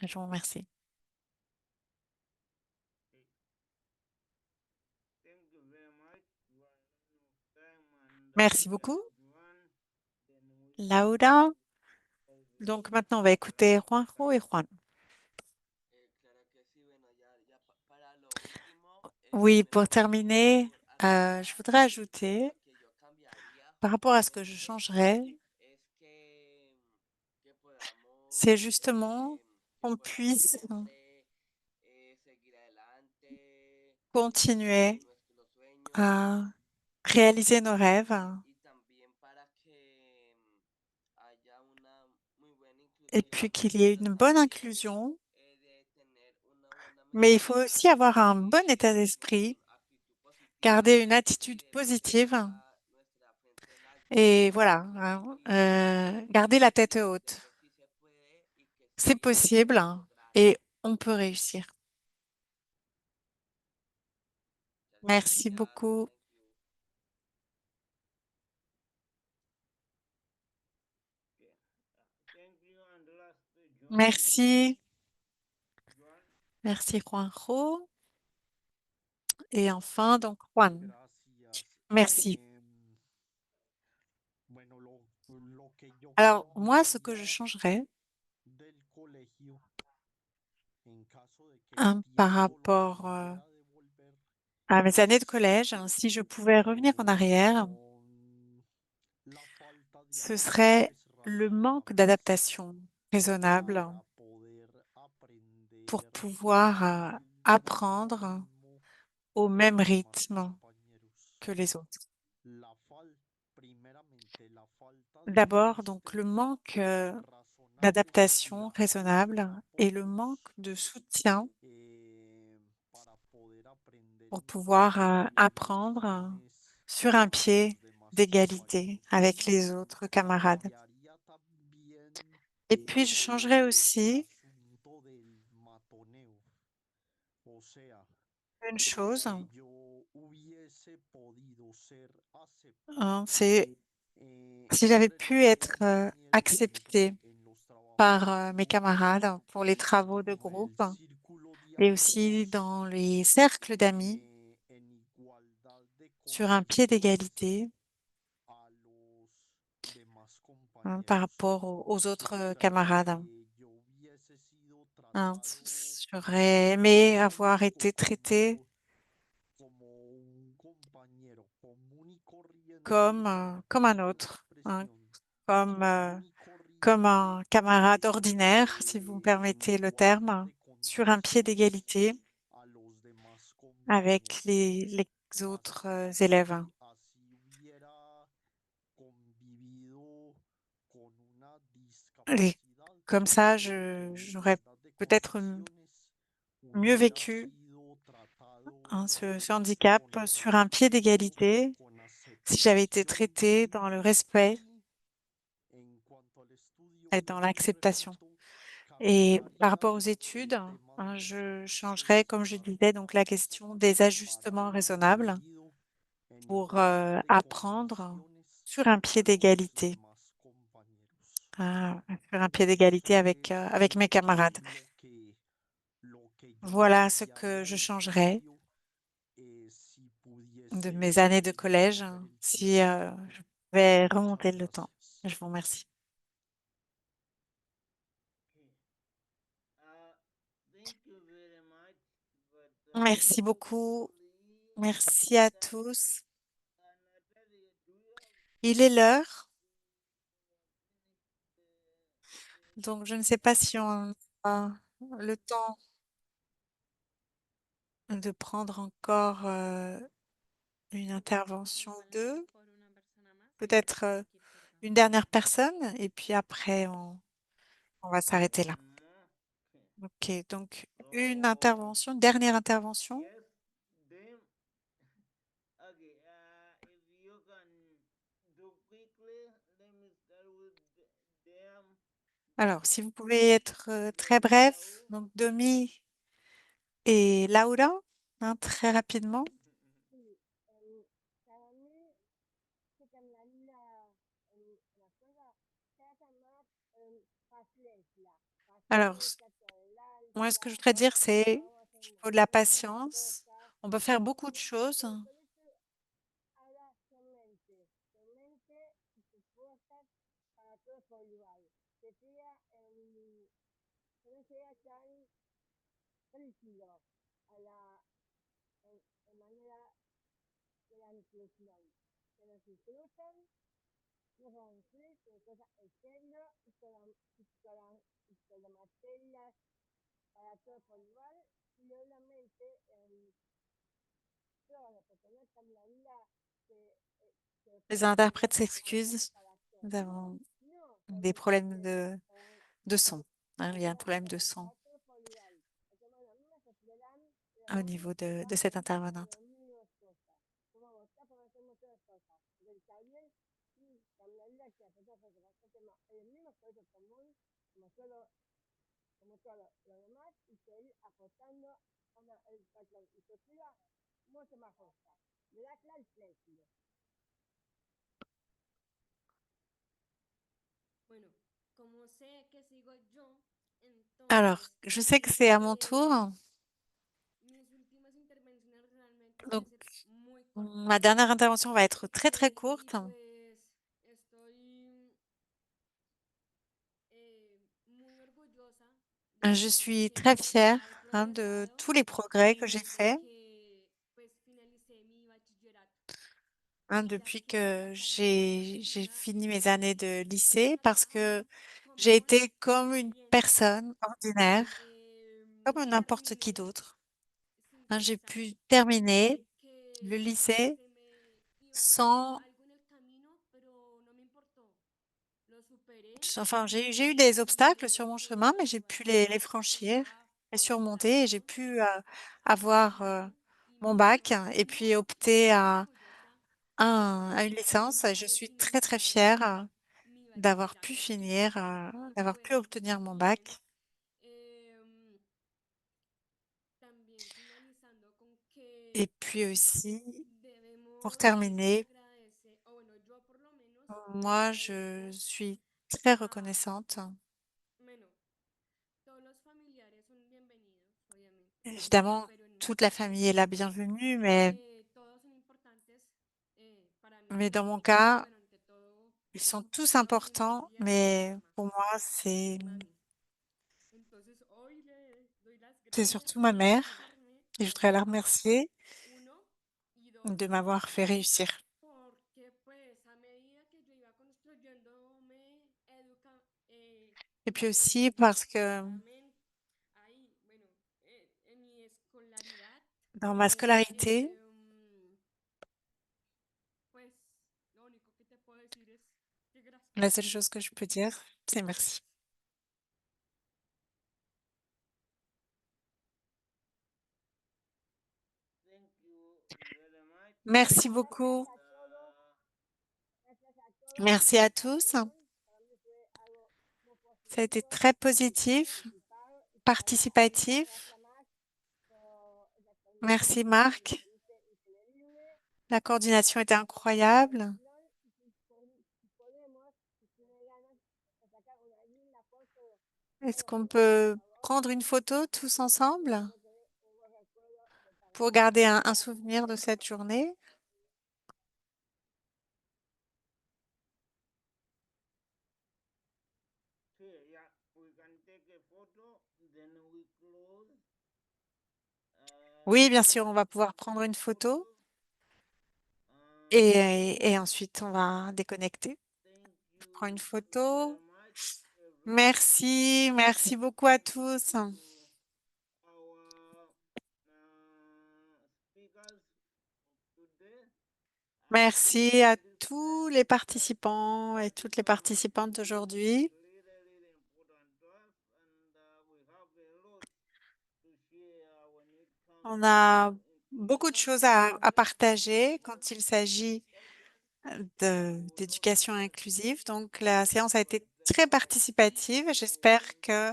Je vous remercie. Okay. Thank you very much. One time and Merci beaucoup, Joan, then we Laura. all Donc the maintenant, on va écouter Juanjo et Juan. Claro que sí, bueno, ya para lo último, Oui, me pour gustaría terminer, por je agregar voudrais que ajouter, lo que yo cambiaría par rapport à ce que je justamente changerais, es que c'est podamos, justement qu'on puisse siempre seguir adelante continuer con nuestros sueños à réaliser nos rêves y también para que haya una muy buena et inclusión, puis qu'il y ait pero une bonne también inclusion. de tener una buena Mais il faut mentalidad aussi avoir un bon état y d'esprit actitud positiva garder une attitude positive et voilà, hein, garder la tête haute. C'est possible hein, et on peut réussir. Merci beaucoup. Thank you. And the last, Joan. Merci. Joan. Merci Juanjo. Et enfin, donc Juan. Merci. Alors, moi, ce que je changerais hein, par rapport à mes années de collège, hein, si je pouvais revenir en arrière, ce serait le manque d'adaptation raisonnable pour pouvoir apprendre au même rythme que les autres. D'abord, donc le manque d'adaptation raisonnable et le manque de soutien pour pouvoir apprendre sur un pied d'égalité avec les autres camarades. Et puis, je changerais aussi une chose, hein, c'est si j'avais pu être acceptée par mes camarades pour les travaux de groupe et aussi dans les cercles d'amis sur un pied d'égalité hein, par rapport aux autres camarades. Hein, j'aurais aimé avoir été traitée comme un autre, hein, comme un camarade ordinaire, si vous me permettez le terme, sur un pied d'égalité avec les autres élèves. Et comme ça, j'aurais peut-être mieux vécu hein, ce handicap sur un pied d'égalité si j'avais été traitée dans le respect et dans l'acceptation. Et par rapport aux études, hein, je changerais, comme je disais, donc la question des ajustements raisonnables pour apprendre sur un pied d'égalité, sur un pied d'égalité avec mes camarades. Voilà ce que je changerais de mes années de collège si je pouvais remonter le temps. Je vous remercie. Thank you very much. But Merci beaucoup. Merci à tous. Natalia, do you have Il est l'heure, the donc je ne sais pas si on a le temps de prendre encore une intervention ou deux, peut-être une dernière personne, et puis après on va s'arrêter là. more? Ok, donc une So intervention, dernière intervention. yes, them. Okay. If you can do quickly, let me start with them. Alors, si vous pouvez être très bref, donc Domi et Laura, hein, très rapidement. Sí, para mí, que también la cosa, se hace más paciencia, Alors, paciencia, moi, ce tolerancia, que je voudrais dire, c'est vamos a hacer qu'il faut de la muchas patience. cosas, On peut faire beaucoup de choses. por eso haga su mente y sus fuerzas para todo por igual, que no sea tan rígido a en manera de la inclusión, que nos incluyan, nos van a incluir con cosas externas y con las materias para todo por igual, y obviamente todo, porque no es como la vida que Les ponen una interprètes cosa pareja s'excusent. para Nous todos. avons No, des problèmes de son. Hein, il y a un problème de son para todos por igual. Porque bueno, a mí me sufrirán, pero au vamos niveau a de cette hacer intervenante. las mismas cosas. muchas cosas. Del taller y con la vida que afecta porque bastante más el mismo esfuerzo común como todo lo demás y seguir aportando a una educación inclusiva mucho más justa. Gracias al precio. Bueno, como sé que sigo yo, Alors, entonces je sais que c'est à mon tour. mis últimas intervenciones realmente van Donc, a ser muy ma cortas. dernière intervention va être très très Y courte. pues estoy muy orgullosa Je de lo suis très que fière he de progresado tous les progrès que j'ai desde faits que pues finalicé mi bachillerato, ya depuis que esta que carrera es j'ai una fini mes années de lycée parce carrera que muy j'ai común été y comme une corriente personne ordinaire, comme que n'importe qui terminé d'autre. sin J'ai pensar pu terminer le que lycée se me iba a salir sans, algo en el camino, pero no me importó. Lo superé enfin, j'ai eu des y obstacles sur mon chemin, mais mi j'ai pu les bachillerato franchir, estaba les por surmonter et j'ai término, pu avoir terminado y mon me bac siento et puis opter muy orgullosa à une de licence. Et je haber suis très très finalizado fière mi d'avoir pu bachillerato. finir, Y d'avoir pues pu obtenir mon también, bac. em, también finalizando con Et que puis aussi, pour debemos terminer, agradecer, o bueno, yo por lo menos moi, je agradezco suis très a, reconnaissante. bueno, todos los familiares son bienvenidos, obviamente, Évidemment, pero en mi toute la caso, famille est la bienvenue, todos son importantes para mí, mais dans mon cas, pero ante todo, ils sont tous toda mi importants, familia y mi mais mamá, pour moi, c'est mi mami. Entonces, hoy le doy las c'est gracias surtout ma por mère dejarme et je voudrais la hacerlo, remercier uno, y dos, de m'avoir fait réussir. porque pues a medida que yo iba construyéndome Et puis aussi parce que educativamente, ahí, bueno, en mi escolaridad, dans ma scolarité, pues lo único que te puedo decir es que gracias. la seule chose que je peux dire, c'est merci. Thank you very much. Merci Gracias beaucoup. a todos, gracias a todos. Merci à Para tous. mí fue algo muy Ça a été positivo très positif, participar y que haya una participatif. clase más por la Merci coordinación que Marc. se dice increíble. La coordination était incroyable. Y si podemos, si tiene ganas, de sacar una linda foto Est-ce todos qu'on juntos, por peut favor, prendre une photo tous ensemble para tener un buen recuerdo de para pour todos. garder un souvenir de cette journée? Here, yeah, we can take a photo, then we close. Oui, bien We sûr, on can va pouvoir take prendre a une photo photo. et ensuite on va déconnecter. Thank Je prends une you very photo. much, everyone. Merci, merci beaucoup à tous. To our speakers today. I Merci à tous understand les that participants et toutes les what participantes you do d'aujourd'hui. is really important to us, and we have a lot to share when it comes On to a beaucoup de choses inclusion, à partager quand il education, s'agit so not d'éducation just inclusive. Donc, la speaking, séance a but été très participative. J'espère que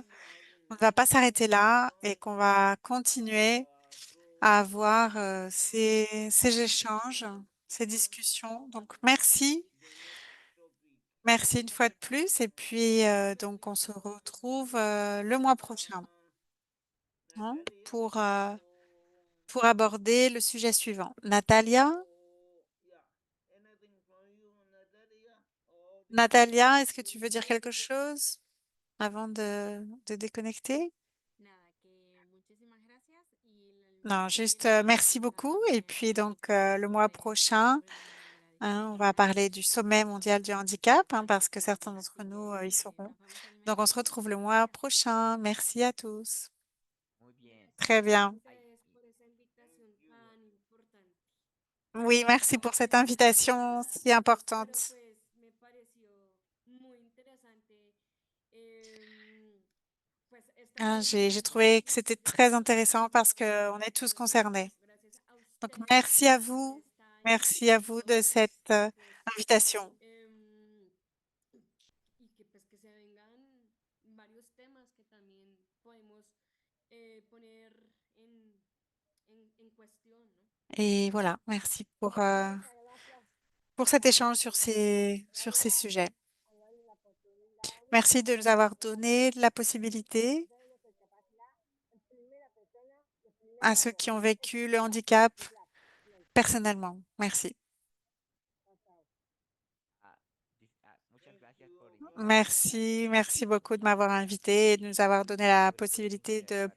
on ne va pas s'arrêter là et qu'on va continuer à avoir ces échanges, ces discussions. Donc, merci. the next topic. Merci une fois de plus. Et puis, donc, on se retrouve le mois prochain, hein, Natalia, pour aborder le sujet suivant. Natalia, yeah, anything from you, Natalia? Or do you want Natalia, est-ce que tu to veux dire quelque chose avant de déconnecter? Nada, que muchísimas gracias y el mes Non, que juste viene merci vamos a beaucoup. hablar Et puis del donc le Consejo mois de prochain, Sobre la hein, on va Discapacidad parler du sommet mondial du handicap hein, parce que certains d'entre Así nous y que seront. nos vemos el mes Donc on que se viene. retrouve le mois Gracias. prochain. Merci à tous. Très Gracias a bien. ustedes por esa invitación tan importante. Oui, merci pour cette Muy invitation complicada, si pero importante. pues me pareció muy interesante pues esta Hein, pregunta j'ai que trouvé que hiciste c'était très intéressant parce y qu'on est tous pues bueno, concernés. gracias a Donc ustedes merci à por vous. esta Merci à vous de cette invitation. y que pues que se vengan varios temas que también podemos poner en cuestión, ¿no? Et voilà, merci pour cet échange sur ces sujets. Merci de nous avoir donné la possibilité à ceux qui ont vécu le handicap personnellement. Merci. Merci, merci beaucoup de m'avoir invité et de nous avoir donné la possibilité de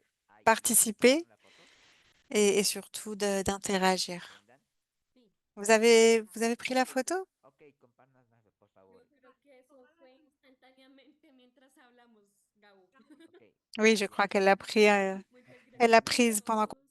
participer et surtout d'interagir. Vous avez pris la photo? No, creo que eso fue instantáneamente mientras hablamos, Gabo. Oui, je crois qu'elle l'a pris, Muchas elle l'a gracias por prise pendant todo.